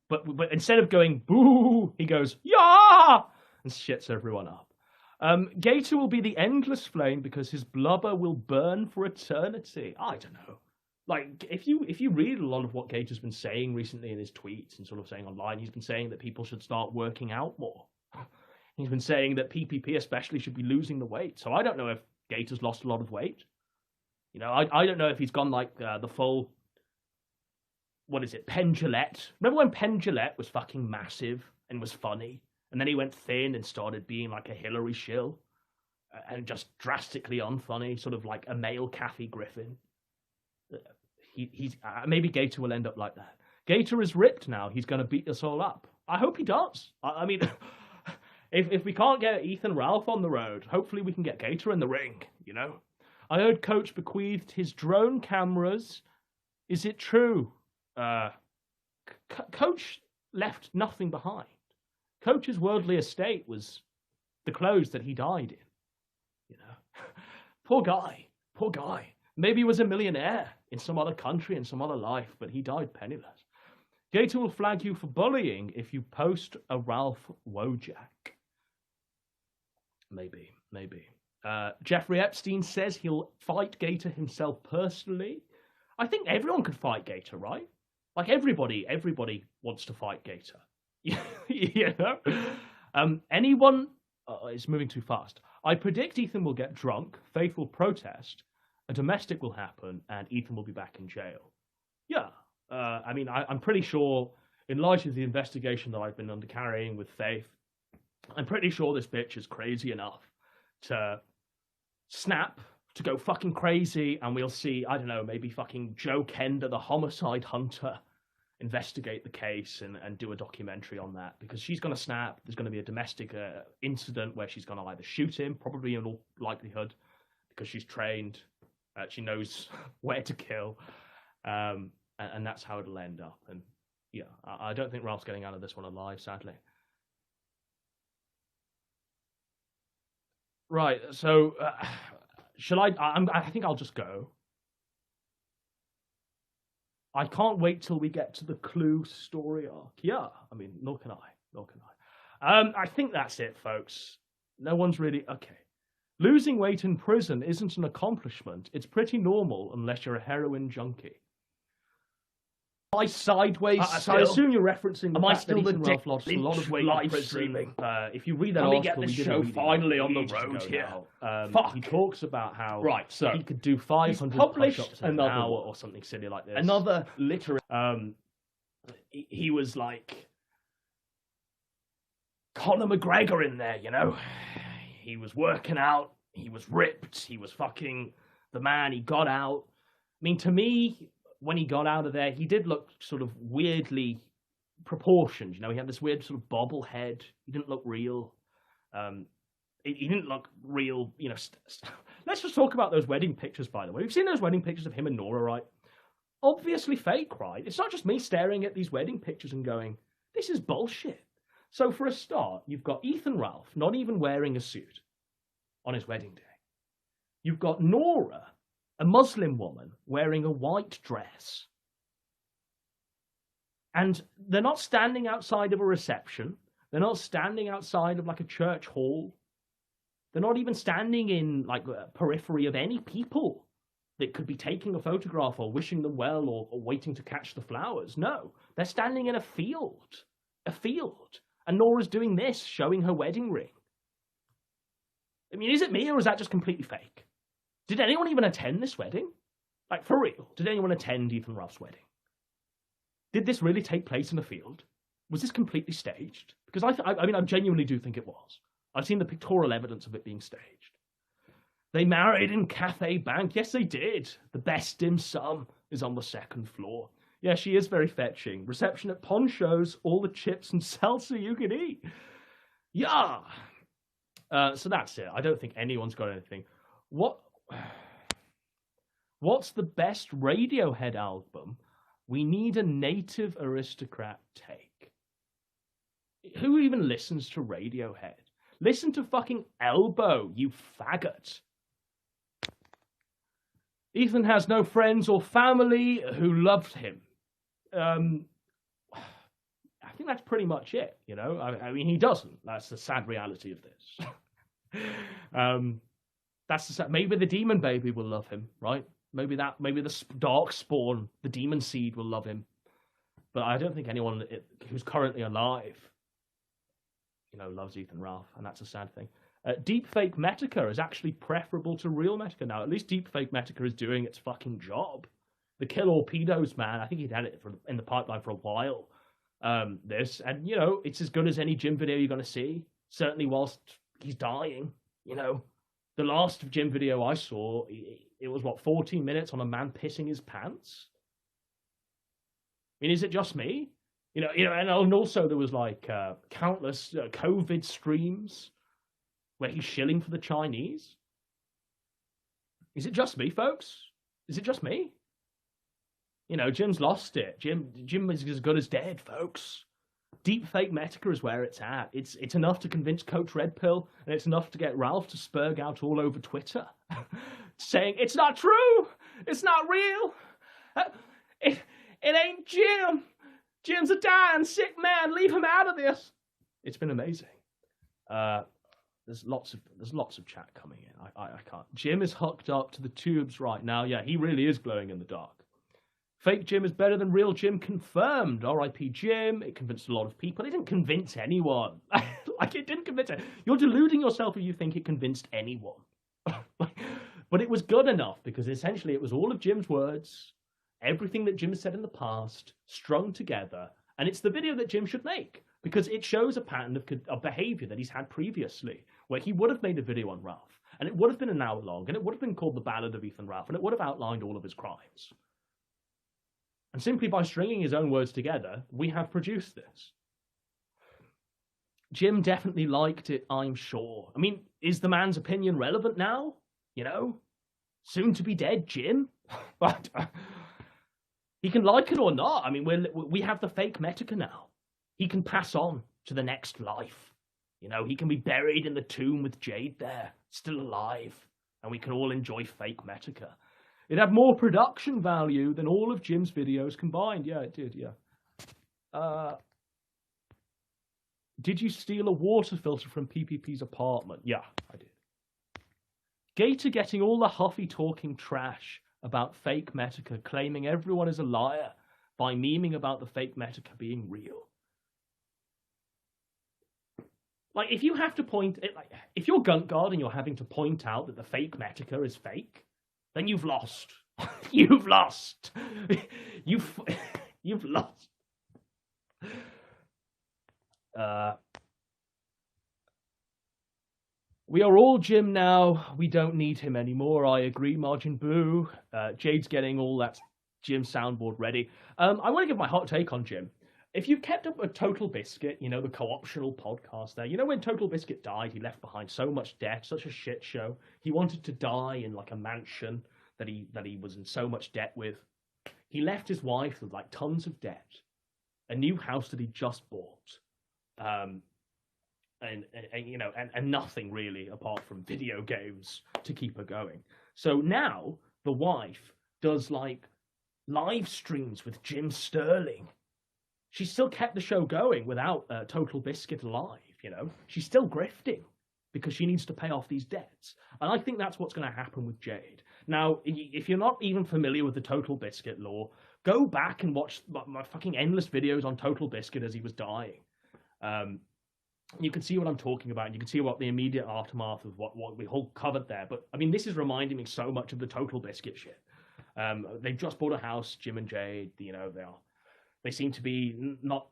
But instead of going boo, he goes yeah and shits everyone up. Gator will be the endless flame because his blubber will burn for eternity. I don't know. Like, if you read a lot of what Gator's been saying recently in his tweets and sort of saying online, he's been saying that people should start working out more. He's been saying that PPP especially should be losing the weight. So I don't know if Gator's lost a lot of weight. You know, I don't know if he's gone like the full, what is it, Penn Jillette. Remember when Penn Jillette was fucking massive and was funny? And then he went thin and started being like a Hillary shill. And just drastically unfunny, sort of like a male Kathy Griffin. He's maybe Gator will end up like that. Gator is ripped now. He's going to beat us all up. I hope he does. I mean... If we can't get Ethan Ralph on the road, hopefully we can get Gator in the ring, you know? I heard Coach bequeathed his drone cameras. Is it true? Coach left nothing behind. Coach's worldly estate was the clothes that he died in, you know? Poor guy. Maybe he was a millionaire in some other country, in some other life, but he died penniless. Gator will flag you for bullying if you post a Ralph Wojak. Maybe. Jeffrey Epstein says he'll fight Gator himself personally. I think everyone could fight Gator, right? Like everybody wants to fight Gator. You know? Anyone is moving too fast. I predict Ethan will get drunk, Faith will protest, a domestic will happen, and Ethan will be back in jail. Yeah. I mean, I'm pretty sure, in light of the investigation that I've been undercarrying with Faith, I'm pretty sure this bitch is crazy enough to snap, to go fucking crazy, and we'll see, I don't know, maybe fucking Joe Kenda, the homicide hunter, investigate the case and do a documentary on that, because she's going to snap. There's going to be a domestic incident where she's going to either shoot him, probably in all likelihood, because she's trained, she knows where to kill, and that's how it'll end up. And yeah, I don't think Ralph's getting out of this one alive, sadly. Right, so shall I? I think I'll just go. I can't wait till we get to the Clue story arc. Yeah, I mean, nor can I. I think that's it, folks. No one's really okay. Losing weight in prison isn't an accomplishment. It's pretty normal unless you're a heroin junkie. I sideways. So I assume you're referencing the fact that Ethan Ralph lost a lot of weight live streaming. If you read that article, get this show finally on the road here. He talks about how so he could do 500 push-ups an hour or something silly like this. Another literary. He was like Conor McGregor in there, you know. He was working out. He was ripped. He was fucking the man. He got out. I mean, to me, when he got out of there, he did look sort of weirdly proportioned. You know, he had this weird sort of bobble head. He didn't look real. He didn't look real, you know. Let's just talk about those wedding pictures, by the way. We've seen those wedding pictures of him and Nora, right? Obviously fake, right? It's not just me staring at these wedding pictures and going, this is bullshit. So for a start, you've got Ethan Ralph not even wearing a suit on his wedding day. You've got Nora, a Muslim woman, wearing a white dress. And they're not standing outside of a reception. They're not standing outside of like a church hall. They're not even standing in like a periphery of any people that could be taking a photograph or wishing them well or waiting to catch the flowers. No, they're standing in a field. A field. And Nora's doing this, showing her wedding ring. I mean, is it me or is that just completely fake? Did anyone even attend this wedding? Like, for real, did anyone attend Ethan Ruff's wedding? Did this really take place in a field? Was this completely staged? Because I mean, I genuinely do think it was. I've seen the pictorial evidence of it being staged. They married in Cathay Bank. Yes, they did. The best dim sum is on the second floor. Yeah, she is very fetching. Reception at Poncho's, all the chips and salsa you can eat. Yeah. So that's it. I don't think anyone's got anything. What's the best Radiohead album? We need a native aristocrat take. Who even listens to Radiohead? Listen to fucking Elbow, you faggot. Ethan has no friends or family who loved him. I think that's pretty much it, you know? I mean, he doesn't. That's the sad reality of this. Maybe the demon baby will love him, right? Maybe the dark spawn, the demon seed will love him. But I don't think anyone who's currently alive, you know, loves Ethan Ruff, and that's a sad thing. Deepfake Metica is actually preferable to real Metica now. At least Deepfake Metica is doing its fucking job. The Kill All Pedos man, I think he'd had it in the pipeline for a while. And you know, it's as good as any gym video you're going to see. Certainly whilst he's dying, you know. The last gym video I saw, it was, 14 minutes on a man pissing his pants? I mean, is it just me? You know, and also there was like countless COVID streams where he's shilling for the Chinese. Is it just me, folks? Is it just me? You know, Jim's lost it. Jim is as good as dead, folks. Deepfake Metica is where it's at. It's enough to convince Coach Red Pill, and it's enough to get Ralph to spurg out all over Twitter, saying, it's not true! It's not real! It ain't Jim! Jim's a dying, sick man! Leave him out of this! It's been amazing. There's lots of chat coming in. I can't. Jim is hooked up to the tubes right now. Yeah, he really is glowing in the dark. Fake Jim is better than real Jim, confirmed. R.I.P. Jim. It convinced a lot of people. It didn't convince anyone. Like, it didn't convince anyone. You're deluding yourself if you think it convinced anyone. But it was good enough, because essentially it was all of Jim's words, everything that Jim said in the past, strung together, and it's the video that Jim should make, because it shows a pattern of behavior that he's had previously, where he would have made a video on Ralph, and it would have been an hour long, and it would have been called The Ballad of Ethan Ralph, and it would have outlined all of his crimes. And simply by stringing his own words together, we have produced this. Jim definitely liked it, I'm sure. I mean, is the man's opinion relevant now? You know? Soon to be dead Jim? But he can like it or not. I mean, we have the fake Metica now. He can pass on to the next life. You know, he can be buried in the tomb with Jade there, still alive. And we can all enjoy fake Metica. It had more production value than all of Jim's videos combined. Yeah, it did, yeah. Did you steal a water filter from PPP's apartment? Yeah, I did. Gator getting all the huffy talking trash about fake Metica, claiming everyone is a liar by memeing about the fake Metica being real. Like, if you have to if you're Gunt Guard and you're having to point out that the fake Metica is fake, then you've lost. You've lost. You've lost. We are all Jim now. We don't need him anymore. I agree, Margin Boo. Jade's getting all that Jim soundboard ready. I want to give my hot take on Jim. If you've kept up with Total Biscuit, you know, the co-optional podcast there, you know when Total Biscuit died, he left behind so much debt, such a shit show. He wanted to die in like a mansion that he was in so much debt with. He left his wife with like tons of debt, a new house that he just bought, and you know, and nothing really apart from video games to keep her going. So now the wife does like live streams with Jim Sterling, she still kept the show going without Total Biscuit alive. You know, she's still grifting because she needs to pay off these debts, and I think that's what's going to happen with Jade. Now, if you're not even familiar with the Total Biscuit lore, go back and watch my fucking endless videos on Total Biscuit as he was dying. You can see what I'm talking about, and you can see what the immediate aftermath of what we all covered there. But I mean, this is reminding me so much of the Total Biscuit shit. They've just bought a house, Jim and Jade. You know, they seem to be not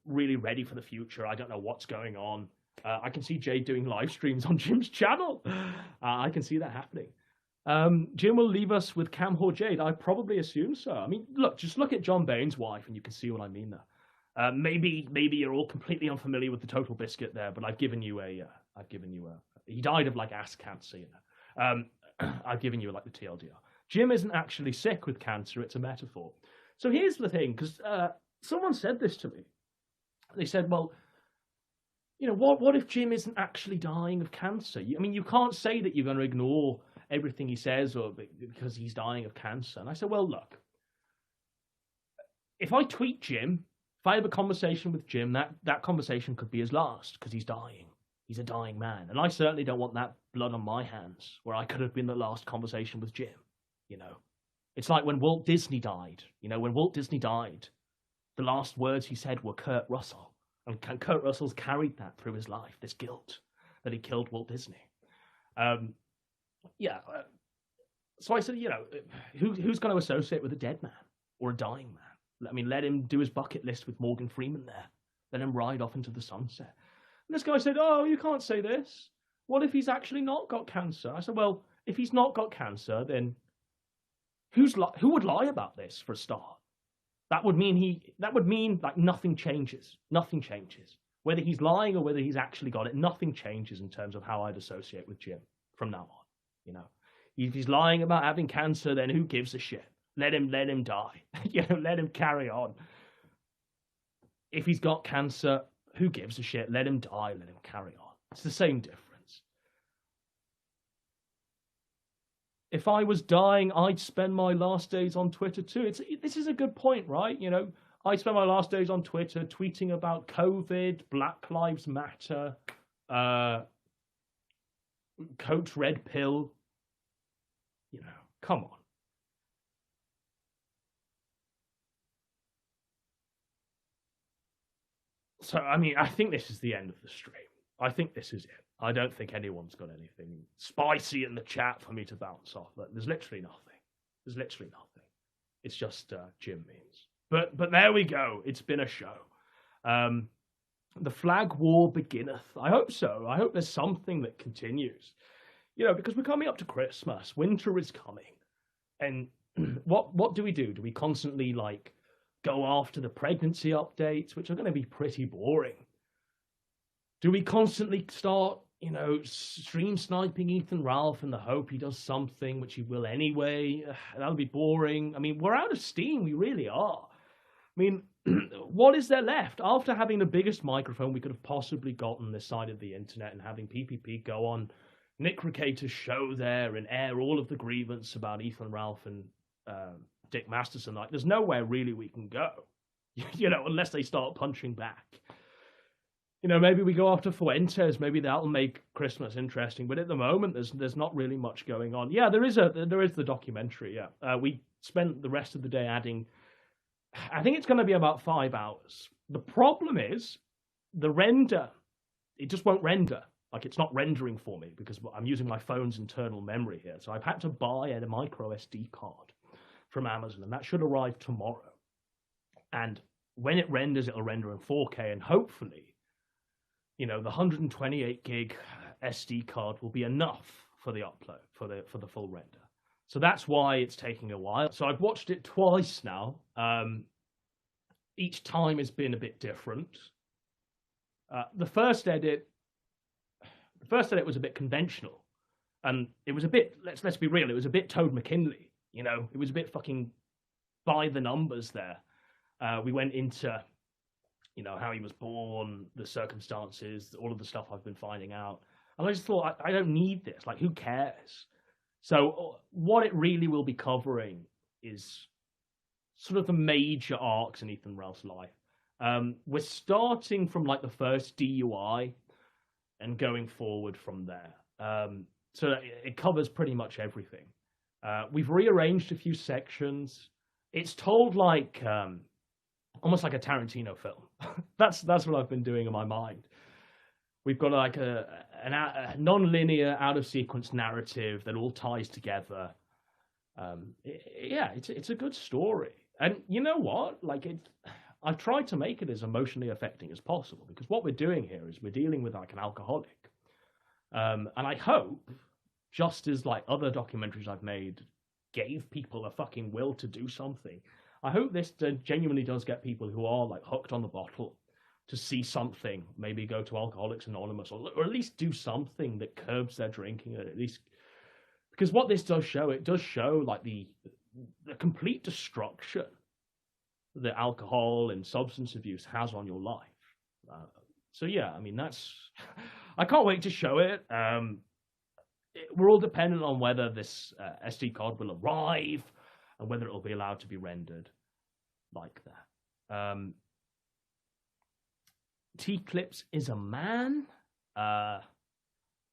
really ready for the future. I don't know what's going on. I can see Jade doing live streams on Jim's channel. I can see that happening. Jim will leave us with Cam or Jade. I probably assume so. I mean, just look at John Bain's wife, and you can see what I mean there. Maybe you're all completely unfamiliar with the Total Biscuit there, but I've given you a. He died of like ass cancer, you know. I've given you like the TLDR. Jim isn't actually sick with cancer; it's a metaphor. So here's the thing, because someone said this to me. They said, well, you know, what if Jim isn't actually dying of cancer? I mean, you can't say that you're going to ignore everything he says or because he's dying of cancer. And I said, well, look, if I tweet Jim, if I have a conversation with Jim, that conversation could be his last because he's dying. He's a dying man. And I certainly don't want that blood on my hands where I could have been the last conversation with Jim, you know. It's like when Walt Disney died. You know, when Walt Disney died, the last words he said were Kurt Russell. And Kurt Russell's carried that through his life, this guilt that he killed Walt Disney. So I said, you know, who's going to associate with a dead man or a dying man? I mean, let him do his bucket list with Morgan Freeman there. Let him ride off into the sunset. And this guy said, oh, you can't say this. What if he's actually not got cancer? I said, well, if he's not got cancer, then who would lie about this for a start? That would mean like nothing changes. Nothing changes. Whether he's lying or whether he's actually got it, nothing changes in terms of how I'd associate with Jim from now on. You know, if he's lying about having cancer, then who gives a shit? Let him die. You know, let him carry on. If he's got cancer, who gives a shit? Let him die. Let him carry on. It's the same difference. If I was dying, I'd spend my last days on Twitter too. This is a good point, right? You know, I spend my last days on Twitter tweeting about COVID, Black Lives Matter, Coach Red Pill. You know, come on. So, I mean, I think this is the end of the stream. I think this is it. I don't think anyone's got anything spicy in the chat for me to bounce off. There's literally nothing. There's literally nothing. It's just Jim memes. But there we go. It's been a show. The flag war beginneth. I hope so. I hope there's something that continues. You know, because we're coming up to Christmas. Winter is coming. And what do we do? Do we constantly, like, go after the pregnancy updates, which are going to be pretty boring? Do we constantly start, you know, stream sniping Ethan Ralph in the hope he does something, which he will anyway? That'll be boring. I mean, we're out of steam. We really are. I mean, what is there left? After having the biggest microphone we could have possibly gotten this side of the internet and having PPP go on Nick Recator's show there and air all of the grievance about Ethan Ralph and Dick Masterson, like, there's nowhere really we can go, you know, unless they start punching back. You know, maybe we go after Fuentes. Maybe that'll make Christmas interesting. But at the moment, there's not really much going on. Yeah, there is the documentary. Yeah, we spent the rest of the day adding. I think it's going to be about 5 hours. The problem is the render. It just won't render. Like, it's not rendering for me because I'm using my phone's internal memory here. So I've had to buy a micro SD card from Amazon, and that should arrive tomorrow. And when it renders, it'll render in 4K, and hopefully, you know, the 128 gig SD card will be enough for the upload, for the full render. So that's why it's taking a while. So I've watched it twice now. Each time has been a bit different. The first edit was a bit conventional, and it was a bit, let's be real, it was a bit Toad McKinley. You know, it was a bit fucking by the numbers there. We went into, you know, how he was born, the circumstances, all of the stuff I've been finding out. And I just thought, I don't need this. Like, who cares? So what it really will be covering is sort of the major arcs in Ethan Ralph's life. We're starting from like the first DUI and going forward from there. So it covers pretty much everything. We've rearranged a few sections. It's told like almost like a Tarantino film. That's what I've been doing in my mind. We've got like a non-linear, out of sequence narrative that all ties together. Yeah, it's a good story, and you know what? Like I've tried to make it as emotionally affecting as possible because what we're doing here is we're dealing with like an alcoholic, and I hope, just as like other documentaries I've made gave people a fucking will to do something, I hope this genuinely does get people who are like hooked on the bottle to see something, maybe go to Alcoholics Anonymous, or at least do something that curbs their drinking, at least, because what this does show, it does show like the complete destruction that alcohol and substance abuse has on your life. So yeah, I mean that's, I can't wait to show it. We're all dependent on whether this SD card will arrive and whether it will be allowed to be rendered like that. T-Clips is a man?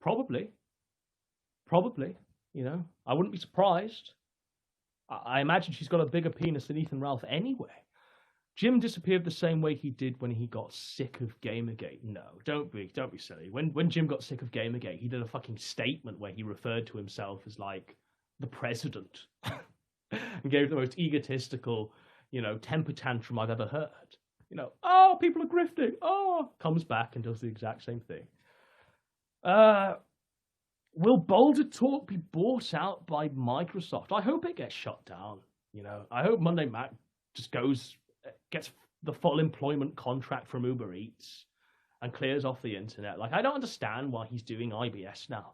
Probably. You know, I wouldn't be surprised. I imagine she's got a bigger penis than Ethan Ralph anyway. Jim disappeared the same way he did when he got sick of Gamergate. No, don't be silly. When Jim got sick of Gamergate, he did a fucking statement where he referred to himself as like the president and gave the most egotistical, you know, temper tantrum I've ever heard. You know, oh, people are grifting. Oh, comes back and does the exact same thing. Will Boulder Talk be bought out by Microsoft? I hope it gets shut down. You know, I hope Monday Mac just gets the full employment contract from Uber Eats and clears off the internet. Like, I don't understand why he's doing IBS now.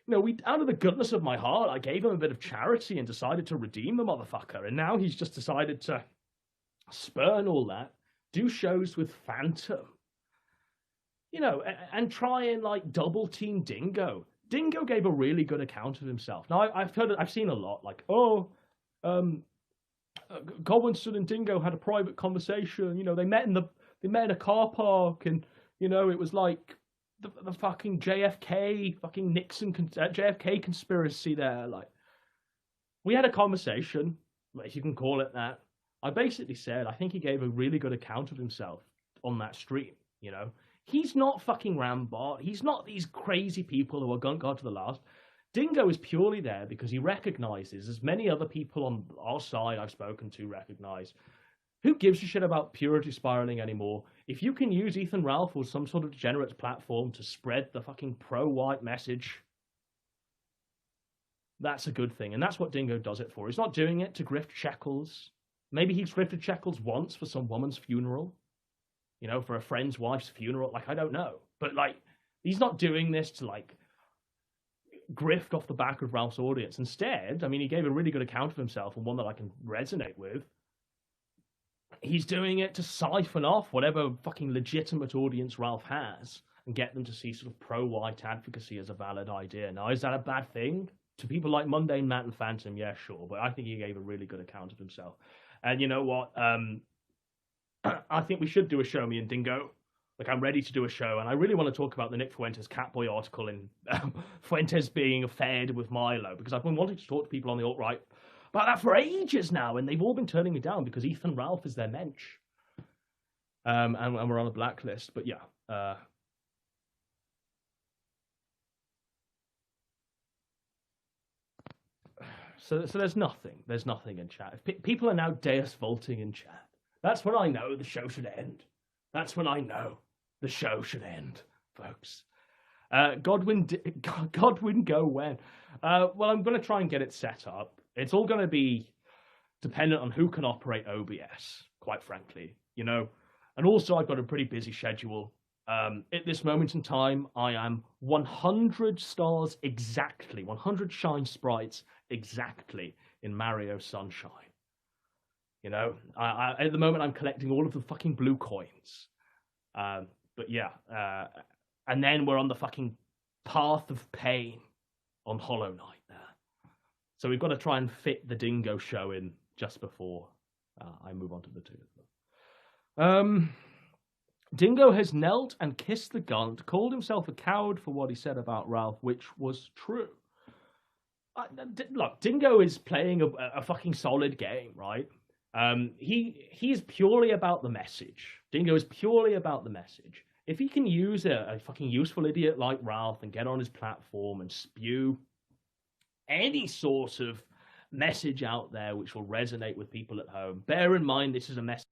You know, out of the goodness of my heart, I gave him a bit of charity and decided to redeem the motherfucker. And now he's just decided to spurn all that, do shows with Phantom, you know, and try and like double team Dingo. Dingo gave a really good account of himself. Now I've seen a lot like, Godwinson and Dingo had a private conversation. You know, they met in a car park, and you know it was like the fucking JFK fucking Nixon JFK conspiracy there. Like, we had a conversation, if you can call it that. I basically said I think he gave a really good account of himself on that stream. You know, he's not fucking Rambot. He's not these crazy people who are gun guard to the last. Dingo is purely there because he recognizes, as many other people on our side I've spoken to recognize, who gives a shit about purity spiraling anymore? If you can use Ethan Ralph or some sort of degenerate platform to spread the fucking pro-white message, that's a good thing. And that's what Dingo does it for. He's not doing it to grift shekels. Maybe he's grifted shekels once for some woman's funeral, you know, for a friend's wife's funeral. Like, I don't know. But, like, he's not doing this to, like, grift off the back of Ralph's audience. Instead, I mean, he gave a really good account of himself and one that I can resonate with. He's doing it to siphon off whatever fucking legitimate audience Ralph has and get them to see sort of pro-white advocacy as a valid idea. Now, is that a bad thing? To people like Mundane Matt and Phantom, yeah, sure. But I think he gave a really good account of himself. And you know what? I think we should do a show, me and Dingo. Like, I'm ready to do a show, and I really want to talk about the Nick Fuentes Catboy article and Fuentes being fed with Milo, because I've been wanting to talk to people on the alt-right about that for ages now, and they've all been turning me down because Ethan Ralph is their mensch. And we're on a blacklist, but yeah. So there's nothing. There's nothing in chat. People are now Deus Volting in chat. That's when I know the show should end. That's when I know the show should end, folks. Godwin go when? Well, I'm going to try and get it set up. It's all going to be dependent on who can operate OBS, quite frankly, you know. And also, I've got a pretty busy schedule. At this moment in time, I am 100 stars exactly, 100 shine sprites exactly in Mario Sunshine. You know, at the moment, I'm collecting all of the fucking blue coins. But yeah, and then we're on the fucking path of pain on Hollow Knight there. So we've got to try and fit the Dingo show in just before I move on to the two. Um, Dingo has knelt and kissed the gunt, called himself a coward for what he said about Ralph, which was true. Look, Dingo is playing a fucking solid game, right? He is purely about the message. Dingo is purely about the message. If he can use a fucking useful idiot like Ralph and get on his platform and spew any sort of message out there which will resonate with people at home, bear in mind this is a message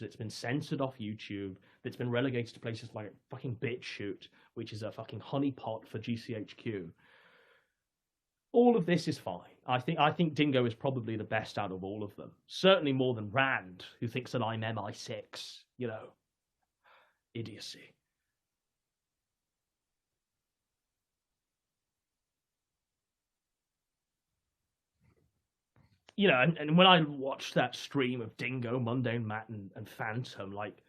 that's been censored off YouTube, that's been relegated to places like fucking BitChute, which is a fucking honeypot for GCHQ. All of this is fine. I think Dingo is probably the best out of all of them. Certainly more than Rand, who thinks that I'm MI6. You know, idiocy. You know, and when I watched that stream of Dingo, Mundane Matt, and Phantom, like,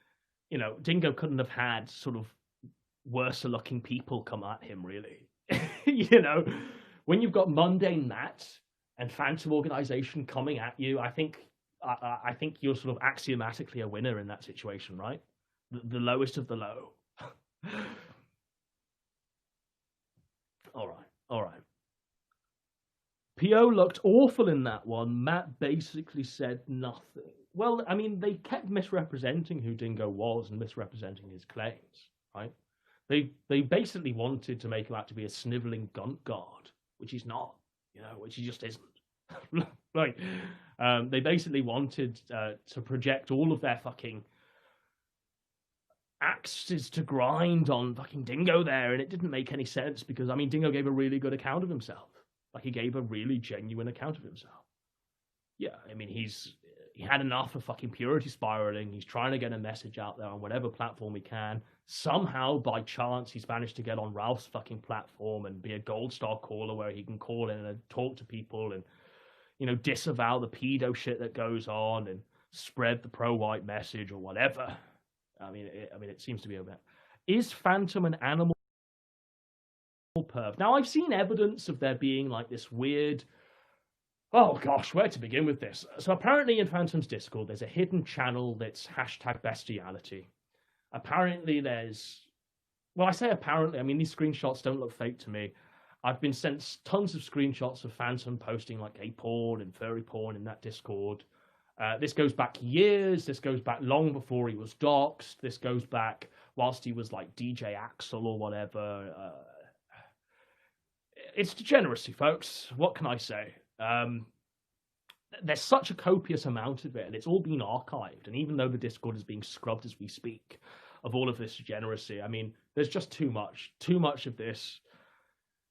you know, Dingo couldn't have had sort of worse looking people come at him, really. You know, when you've got Mundane Matt and Phantom Organization coming at you, I think you're sort of axiomatically a winner in that situation, right? The lowest of the low. All right, all right. PO looked awful in that one. Matt basically said nothing. Well, I mean, they kept misrepresenting who Dingo was and misrepresenting his claims, right? They basically wanted to make him out to be a sniveling gunt guard, which he's not, you know, which he just isn't. Like, they basically wanted to project all of their fucking axes to grind on fucking Dingo there, and it didn't make any sense because, I mean, Dingo gave a really good account of himself. Like, he gave a really genuine account of himself. Yeah, I mean, he had enough of fucking purity spiraling. He's trying to get a message out there on whatever platform he can. Somehow, by chance, he's managed to get on Ralph's fucking platform and be a gold star caller where he can call in and talk to people and, you know, disavow the pedo shit that goes on and spread the pro-white message or whatever. I mean, it seems to be a bit. Is Phantom an animal perv? Now, I've seen evidence of there being like this weird. Oh gosh, where to begin with this? So apparently in Phantom's Discord, there's a hidden channel that's hashtag bestiality. Apparently there's, well, I say apparently, I mean, these screenshots don't look fake to me. I've been sent tons of screenshots of Phantom posting like gay porn and furry porn in that Discord. This goes back years. This goes back long before he was doxxed. This goes back whilst he was like DJ Axel or whatever. It's degeneracy, folks. What can I say? There's such a copious amount of it, and it's all been archived. And even though the Discord is being scrubbed as we speak of all of this degeneracy, I mean, there's just too much of this.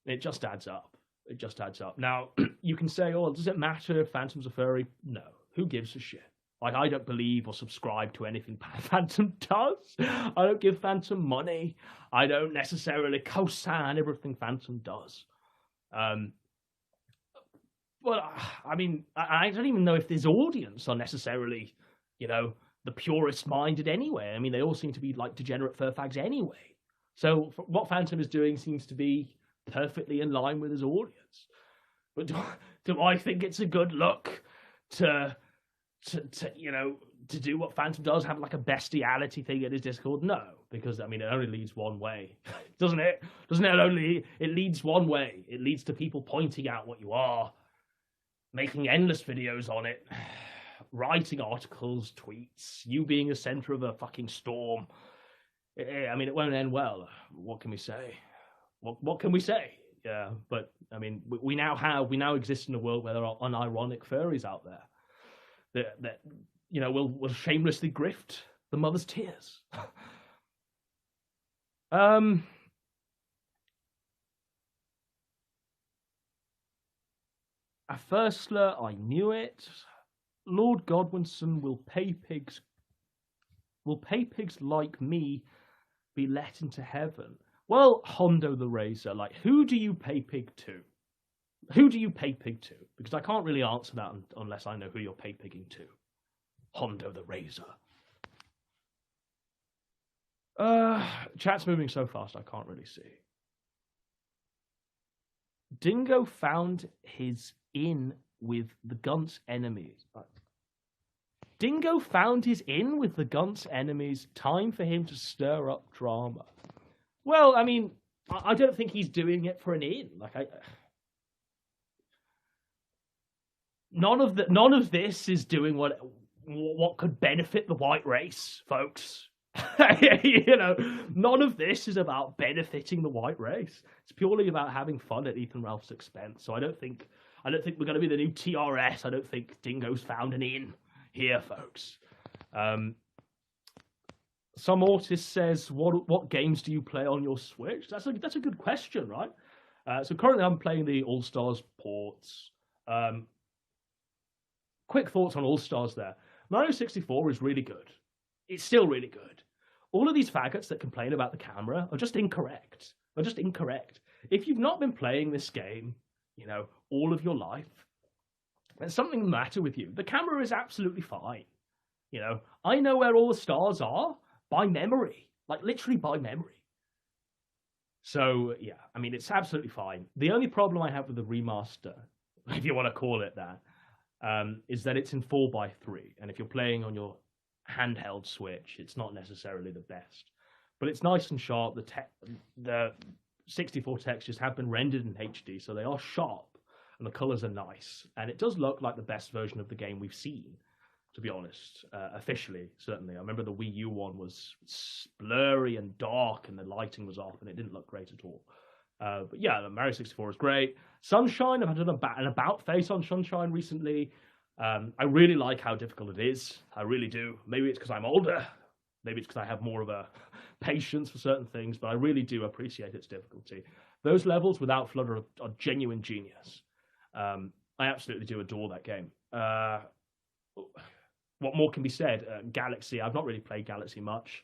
It just adds up. It just adds up. Now, you can say, oh, does it matter if Phantom's a furry? No. Who gives a shit? Like, I don't believe or subscribe to anything Phantom does. I don't give Phantom money. I don't necessarily co-sign everything Phantom does. Well, I mean, I don't even know if this audience are necessarily, you know, the purest minded anyway. I mean, they all seem to be like degenerate fur fags anyway. So what Phantom is doing seems to be perfectly in line with his audience. But do I think it's a good look to you know, to do what Phantom does, have like a bestiality thing in his Discord? No, because I mean, it only leads one way, doesn't it? Doesn't it only? It leads one way. It leads to people pointing out what you are, making endless videos on it, writing articles, tweets, you being the center of a fucking storm. I mean, it won't end well. What can we say? What can we say? Yeah, but I mean, we now exist in a world where there are unironic furries out there that you know will shamelessly grift the mother's tears. A firstler, I knew it. Lord Godwinson will pay pigs like me be let into heaven. Well, Hondo the Razor, like, who do you pay pig to? Who do you pay pig to? Because I can't really answer that unless I know who you're pay pigging to. Hondo the Razor. Chat's moving so fast I can't really see. Dingo found his in with the Gunt's enemies. Dingo found his in with the Gunt's enemies. Time for him to stir up drama. Well, I mean, I don't think he's doing it for an in. None of this is doing what could benefit the white race, folks. None of this is about benefiting the white race. It's purely about having fun at Ethan Ralph's expense. So I don't think we're going to be the new TRS. I don't think Dingo's found an in here, folks. Some autist says, "What games do you play on your Switch?" That's a good question, right? So currently I'm playing the All Stars ports. Quick thoughts on All Stars there. Mario 64 is really good. It's still really good. All of these faggots that complain about the camera are just incorrect. If you've not been playing this game, all of your life, there's something the matter with you. The camera is absolutely fine. I know where all the stars are by memory, like literally by memory. So yeah, I mean, it's absolutely fine. The only problem I have with the remaster, if you want to call it that, is that it's in 4:3, and if you're playing on your handheld Switch, it's not necessarily the best. But it's nice and sharp. The 64 textures have been rendered in HD, so they are sharp, and the colors are nice, and it does look like the best version of the game we've seen, to be honest, officially, certainly. I remember the Wii U one was blurry and dark, and the lighting was off, and it didn't look great at all. But yeah, the Mario 64 is great. Sunshine, I've done an about face on Sunshine recently. I really like how difficult it is. I really do. Maybe it's because I'm older. Maybe it's because I have more of a patience for certain things, but I really do appreciate its difficulty. Those levels, without Flutter, are genuine genius. I absolutely do adore that game. What more can be said? Galaxy, I've not really played Galaxy much.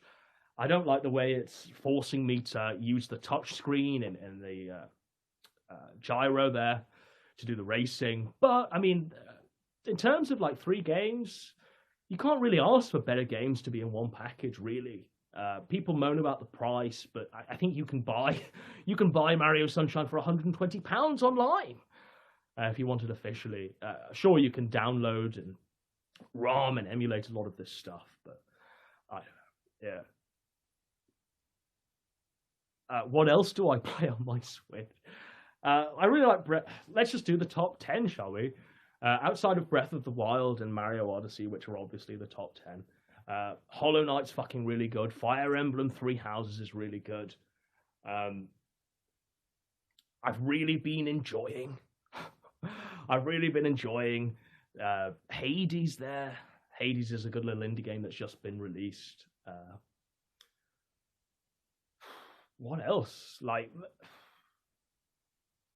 I don't like the way it's forcing me to use the touch screen and the gyro there to do the racing. But, I mean, in terms of like 3 games, you can't really ask for better games to be in one package, really. People moan about the price, but I think you can buy Mario Sunshine for £120 online if you want it officially. Sure, you can download and ROM and emulate a lot of this stuff, but I don't know. Yeah. What else do I play on my Switch? I really like let's just do the top 10, shall we? Outside of Breath of the Wild and Mario Odyssey, which are obviously the top 10. Hollow Knight's fucking really good. Fire Emblem Three Houses is really good. I've really been enjoying Hades there. Hades is a good little indie game that's just been released. What else? Like,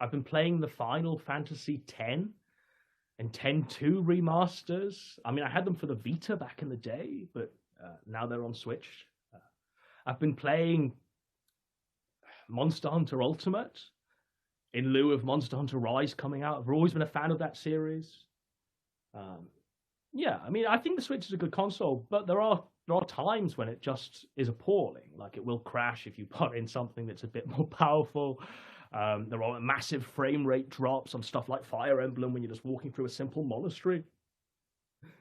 I've been playing the Final Fantasy X and X-2 remasters. I mean, I had them for the Vita back in the day, but now they're on Switch. I've been playing Monster Hunter Ultimate in lieu of Monster Hunter Rise coming out. I've always been a fan of that series. Yeah, I mean, I think the Switch is a good console, but there are times when it just is appalling. Like, it will crash if you put in something that's a bit more powerful. There are massive frame rate drops on stuff like Fire Emblem when you're just walking through a simple monastery.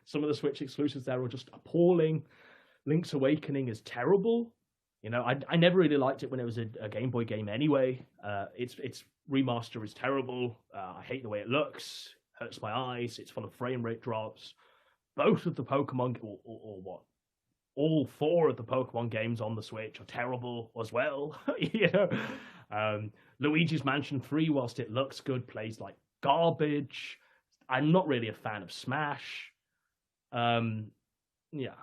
Some of the Switch exclusives there are just appalling. Link's Awakening is terrible. I never really liked it when it was a Game Boy game anyway. Its remaster is terrible. I hate the way it looks. Hurts my eyes. It's full of frame rate drops. Both of the Pokemon, or what? All 4 of the Pokemon games on the Switch are terrible as well. Luigi's Mansion 3, whilst it looks good, plays like garbage. I'm not really a fan of Smash. Yeah.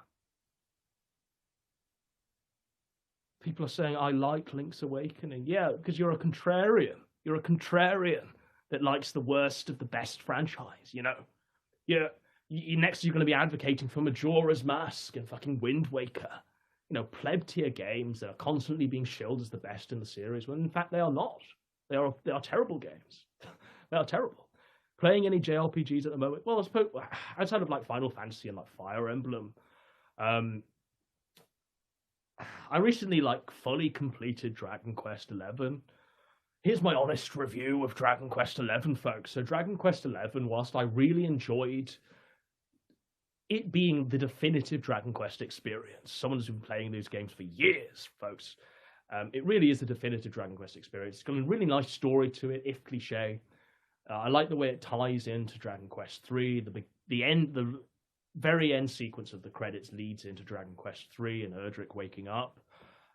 People are saying, I like Link's Awakening. Yeah, because you're a contrarian. You're a contrarian that likes the worst of the best franchise, Yeah. Next, you're going to be advocating for Majora's Mask and fucking Wind Waker. Pleb tier games that are constantly being shilled as the best in the series, when in fact they are not. They are terrible games. They are terrible. Playing any JRPGs at the moment? Well, I suppose outside of like Final Fantasy and like Fire Emblem, I recently fully completed Dragon Quest XI. Here's my honest review of Dragon Quest XI, folks. So Dragon Quest XI, whilst I really enjoyed it being the definitive Dragon Quest experience. Someone who's been playing these games for years, folks. It really is the definitive Dragon Quest experience. It's got a really nice story to it, if cliche. I like the way it ties into Dragon Quest 3. The very end sequence of the credits leads into Dragon Quest 3 and Erdrick waking up.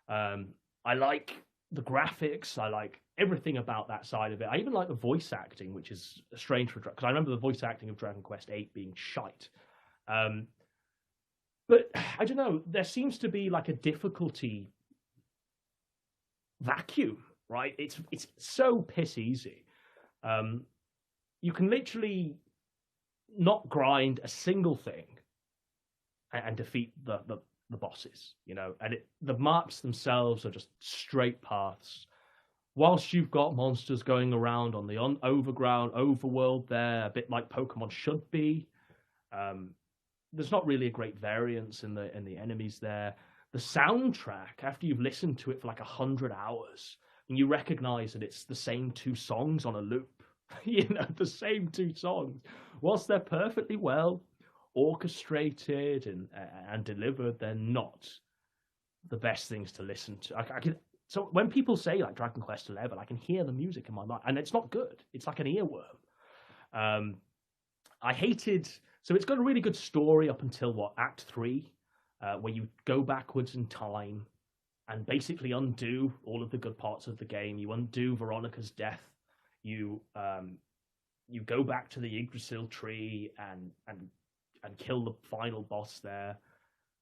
I like the graphics. I like everything about that side of it. I even like the voice acting, which is strange for because I remember the voice acting of Dragon Quest 8 being shite. But I don't know. There seems to be like a difficulty vacuum, right? It's so piss easy. You can literally not grind a single thing and defeat the bosses, you know. And the maps themselves are just straight paths. Whilst you've got monsters going around on the overworld there, a bit like Pokemon should be. There's not really a great variance in the enemies there. The soundtrack, after you've listened to it for like 100 hours, and you recognize that it's the same two songs on a loop, you know, the same two songs, whilst they're perfectly well orchestrated and delivered, they're not the best things to listen to. So when people say like Dragon Quest 11, I can hear the music in my mind, and it's not good. It's like an earworm. So it's got a really good story up until Act 3, where you go backwards in time and basically undo all of the good parts of the game. You undo Veronica's death. You go back to the Yggdrasil tree and kill the final boss there.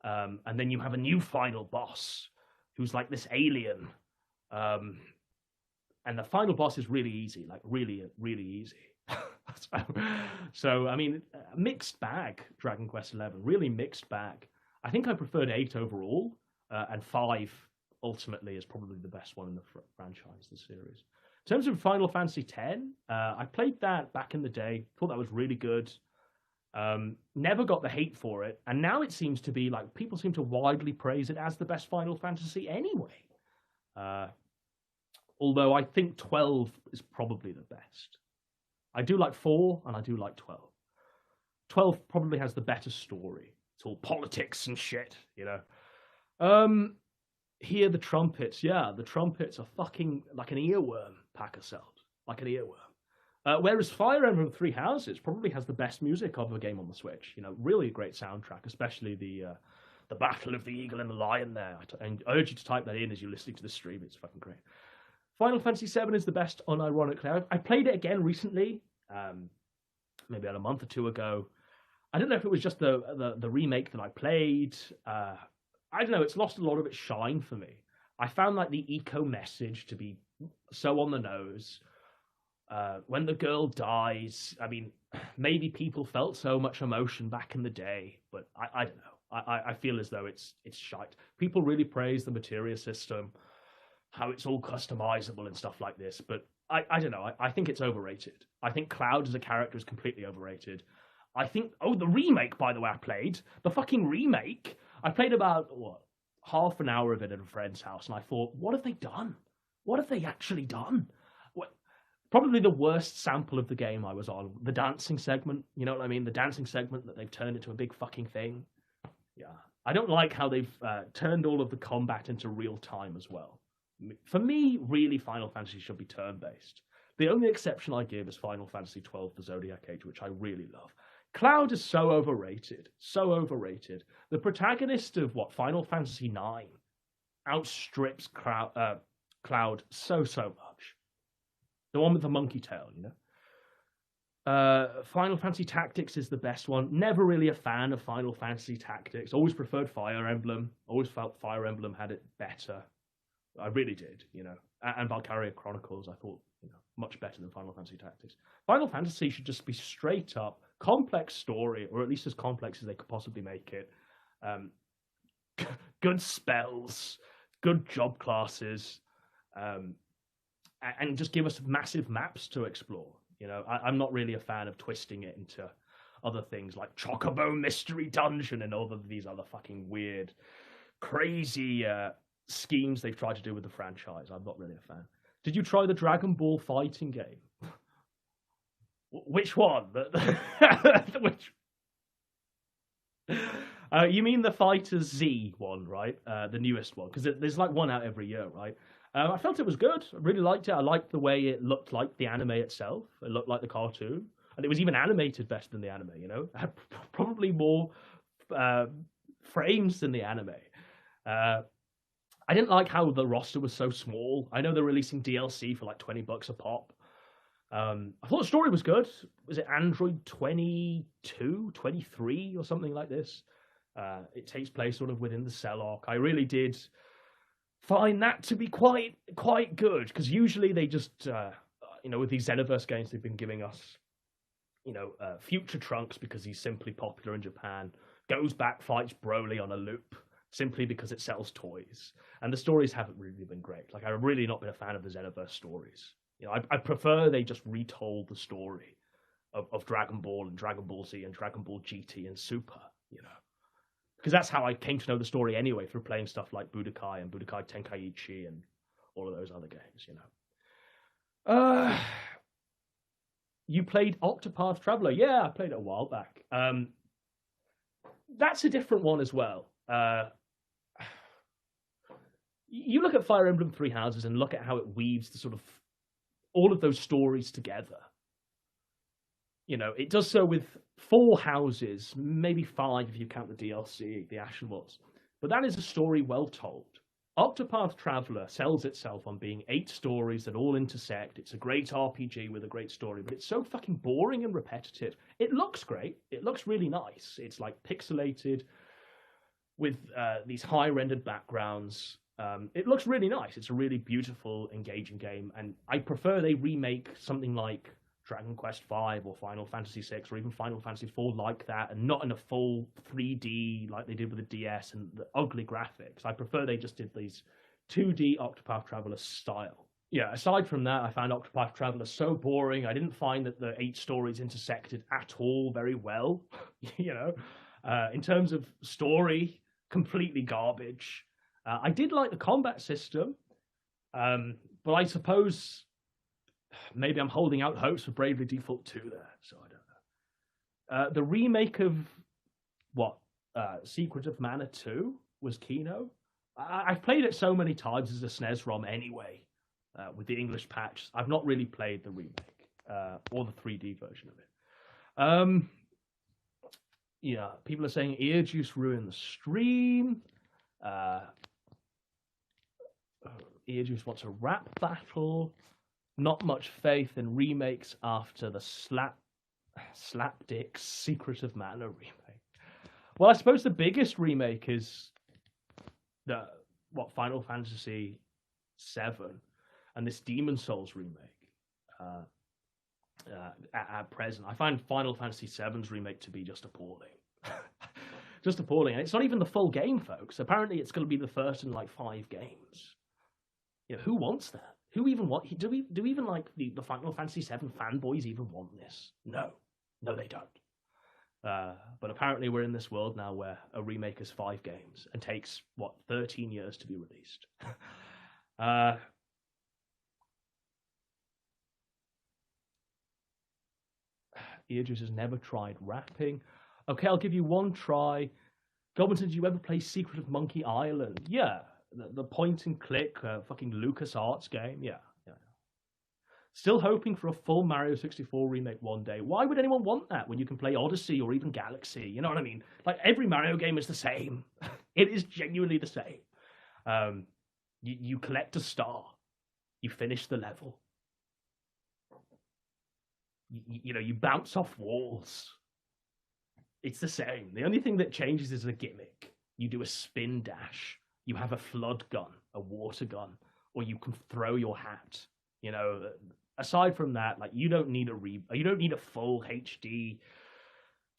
And then you have a new final boss who's like this alien. And the final boss is really easy, like really, really easy. So I mean, mixed bag, Dragon Quest 11, really mixed bag. I think I preferred 8 overall, and 5 ultimately is probably the best one in the franchise, the series. In terms of Final Fantasy X, I played that back in the day, thought that was really good. Never got the hate for it, and now it seems to be like people seem to widely praise it as the best Final Fantasy anyway. Although I think 12 is probably the best. I do like 4 and I do like 12. 12 probably has the better story. It's all politics and shit, you know. Hear the trumpets. Yeah, the trumpets are fucking like an earworm, Packer cells. Like an earworm. Whereas Fire Emblem Three Houses probably has the best music of a game on the Switch. You know, really great soundtrack, especially the Battle of the Eagle and the Lion there. I urge you to type that in as you're listening to the stream. It's fucking great. Final Fantasy VII is the best, unironically. I played it again recently, maybe about a month or two ago. I don't know if it was just the remake that I played. I don't know. It's lost a lot of its shine for me. I found like the eco message to be so on the nose. When the girl dies, I mean, maybe people felt so much emotion back in the day, but I don't know. I feel as though it's shite. People really praise the materia system, how it's all customizable and stuff like this, but I don't know. I think it's overrated. I think Cloud as a character is completely overrated. I think, the remake, by the way, I played. The fucking remake. I played about, half an hour of it at a friend's house, and I thought, what have they done? What have they actually done? Probably the worst sample of the game I was on. The dancing segment, you know what I mean? The dancing segment that they've turned into a big fucking thing. Yeah. I don't like how they've turned all of the combat into real time as well. For me, really, Final Fantasy should be turn-based. The only exception I give is Final Fantasy XII, the Zodiac Age, which I really love. Cloud is so overrated. So overrated. The protagonist of, Final Fantasy IX outstrips Cloud so much. The one with the monkey tail, you know? Final Fantasy Tactics is the best one. Never really a fan of Final Fantasy Tactics. Always preferred Fire Emblem. Always felt Fire Emblem had it better. I really did, you know. And Valkyria Chronicles, I thought, you know, much better than Final Fantasy Tactics. Final Fantasy should just be straight up complex story, or at least as complex as they could possibly make it. Good spells, good job classes, and just give us massive maps to explore. You know, I'm not really a fan of twisting it into other things like Chocobo Mystery Dungeon and all of these other fucking weird, crazy schemes they've tried to do with the franchise. I'm not really a fan. Did you try the Dragon Ball fighting game? Which one? Which? You mean the Fighter Z one, right? The newest one, because there's like one out every year, right? I felt it was good. I really liked it. I liked the way it looked like the anime itself. It looked like the cartoon, and it was even animated better than the anime. You know, it had probably more uh, frames than the anime. Uh, I didn't like how the roster was so small. I know they're releasing DLC for like $20 a pop. I thought the story was good. Was it Android 22, 23, or something like this? It takes place sort of within the Cell arc. I really did find that to be quite good, because usually they just with these Xenoverse games they've been giving us future Trunks because he's simply popular in Japan, goes back, fights Broly on a loop simply because it sells toys, and the stories haven't really been great. Like, I've really not been a fan of the Xenoverse stories. I prefer they just retold the story of Dragon Ball and Dragon Ball Z and Dragon Ball GT and Super, because that's how I came to know the story anyway, through playing stuff like Budokai and Budokai Tenkaichi and all of those other games. You played Octopath Traveler? Yeah, I played it a while back. That's a different one as well. You look at Fire Emblem Three Houses and look at how it weaves the sort of all of those stories together. It does so with 4 houses, maybe 5 if you count the DLC, the Ashen Wars. But that is a story well told. Octopath Traveler sells itself on being 8 stories that all intersect. It's a great RPG with a great story, but it's so fucking boring and repetitive. It looks great. It looks really nice. It's like pixelated with these high-rendered backgrounds. It looks really nice. It's a really beautiful, engaging game, and I prefer they remake something like Dragon Quest V or Final Fantasy VI or even Final Fantasy IV like that, and not in a full 3D like they did with the DS and the ugly graphics. I prefer they just did these 2D Octopath Traveler style. Yeah, aside from that, I found Octopath Traveler so boring. I didn't find that the 8 stories intersected at all very well. In terms of story, completely garbage. I did like the combat system, but I suppose maybe I'm holding out hopes for Bravely Default 2 there, so I don't know. The remake of Secret of Mana 2 was Kino. I've played it so many times as a SNES ROM anyway, with the English patch. I've not really played the remake or the 3D version of it. People are saying Ear Juice ruined the stream. Ear Juice wants a rap battle. Not much faith in remakes after the Slapdick Secret of Mana remake. Well, I suppose the biggest remake is Final Fantasy VII and this Demon Souls remake. At present, I find Final Fantasy VII's remake to be just appalling. Just appalling. And it's not even the full game, folks. Apparently, it's going to be the first in like 5 games. Who wants that? Who even want? Do even like the Final Fantasy VII fanboys even want this? No, they don't. But apparently, we're in this world now where a remake is 5 games and takes 13 years to be released. Earjuice has never tried rapping. Okay, I'll give you one try. Godwinson, did you ever play Secret of Monkey Island? Yeah. The point and click fucking LucasArts game. Yeah. Still hoping for a full Mario 64 remake one day. Why would anyone want that when you can play Odyssey or even Galaxy? You know what I mean? Like, every Mario game is the same. It is genuinely the same. You collect a star. You finish the level. You bounce off walls. It's the same. The only thing that changes is a gimmick. You do a spin dash. You have a flood gun, a water gun, or you can throw your hat. Aside from that, like, you don't need a full HD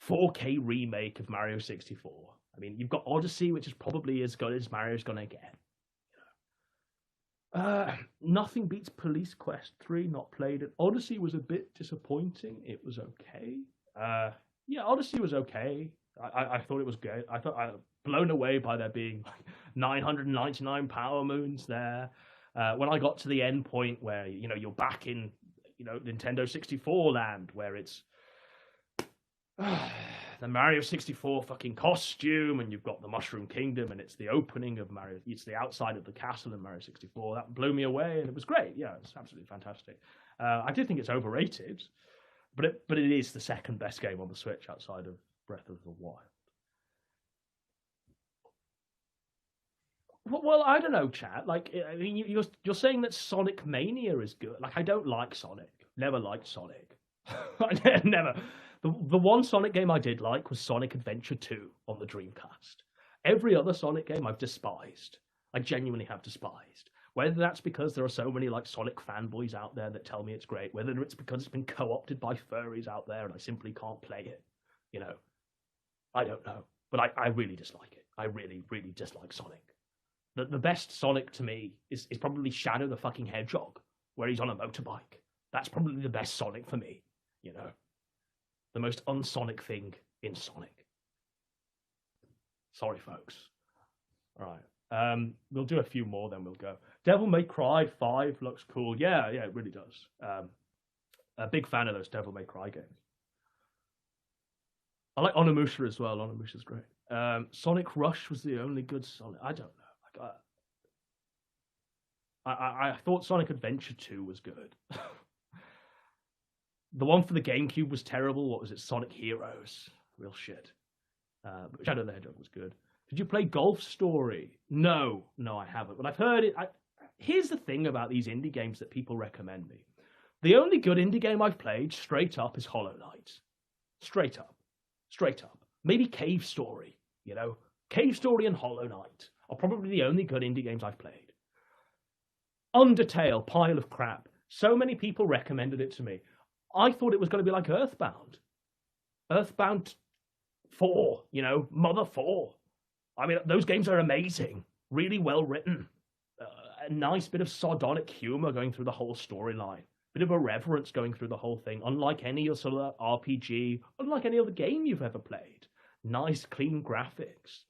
4K remake of Mario 64. I mean, you've got Odyssey, which is probably as good as Mario's gonna get. Nothing beats Police Quest 3. Not played it. Odyssey was a bit disappointing. It was okay. Odyssey was okay. I thought it was good. I was blown away by there being like 999 power moons there. When I got to the end point where you're back in Nintendo 64 land, where it's the Mario 64 fucking costume, and you've got the Mushroom Kingdom, and it's the opening of Mario. It's the outside of the castle in Mario 64. That blew me away, and it was great. Yeah, it's absolutely fantastic. I do think it's overrated, but it is the second best game on the Switch outside of Breath of the Wild. Well, I don't know, chat. Like, I mean, you're saying that Sonic Mania is good. Like, I don't like Sonic. Never liked Sonic. I never. The one Sonic game I did like was Sonic Adventure 2 on the Dreamcast. Every other Sonic game I've despised. I genuinely have despised. Whether that's because there are so many like Sonic fanboys out there that tell me it's great, whether it's because it's been co-opted by furries out there and I simply can't play it, you know, I don't know. But I really dislike it. I really, really dislike Sonic. The best Sonic to me is probably Shadow the fucking Hedgehog, where he's on a motorbike. That's probably the best Sonic for me, you know. The most unsonic thing in Sonic. Sorry, folks. All right. We'll do a few more, then we'll go. Devil May Cry 5 looks cool. Yeah, it really does. A big fan of those Devil May Cry games. I like Onimusha as well. Onimusha's great. Sonic Rush was the only good Sonic. I don't know. I thought Sonic Adventure 2 was good. The one for the GameCube was terrible. What was it? Sonic Heroes. Real shit. But Shadow the Hedgehog was good. Did you play Golf Story? No, I haven't. But I've heard it. Here's the thing about these indie games that people recommend me. The only good indie game I've played, straight up, is Hollow Knight. Straight up. Maybe Cave Story, you know? Cave Story and Hollow Knight are probably the only good indie games I've played. Undertale, pile of crap. So many people recommended it to me. I thought it was going to be like Earthbound. Earthbound 4, you know, Mother 4. I mean, those games are amazing. Really well written. A nice bit of sardonic humor going through the whole storyline. Bit of irreverence going through the whole thing. Unlike any other sort of RPG, unlike any other game you've ever played. Nice, clean graphics.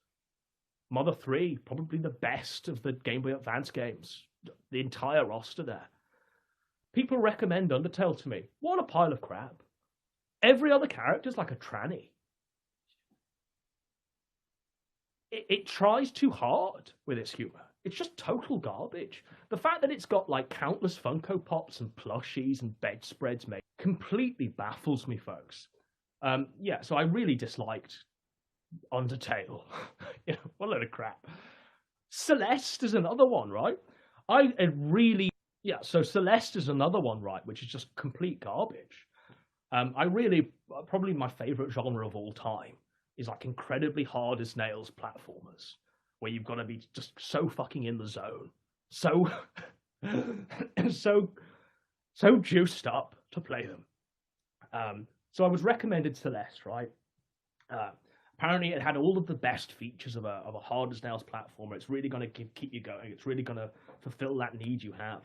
Mother 3, probably the best of the Game Boy Advance games. The entire roster there. People recommend Undertale to me. What a pile of crap. Every other character's like a tranny. It tries too hard with its humor. It's just total garbage. The fact that it's got like countless Funko Pops and plushies and bedspreads made completely baffles me, folks. So I really disliked Undertale. You know, what a load of crap. Celeste is another one, right? So Celeste is another one, right, which is just complete garbage. Probably my favorite genre of all time is like incredibly hard as nails platformers, where you've got to be just so fucking in the zone, so juiced up to play them. So I was recommended Celeste, right? Apparently it had all of the best features of a hard as nails platformer. It's really going to keep you going. It's really going to fulfill that need you have.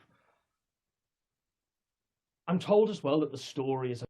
I'm told as well that the story is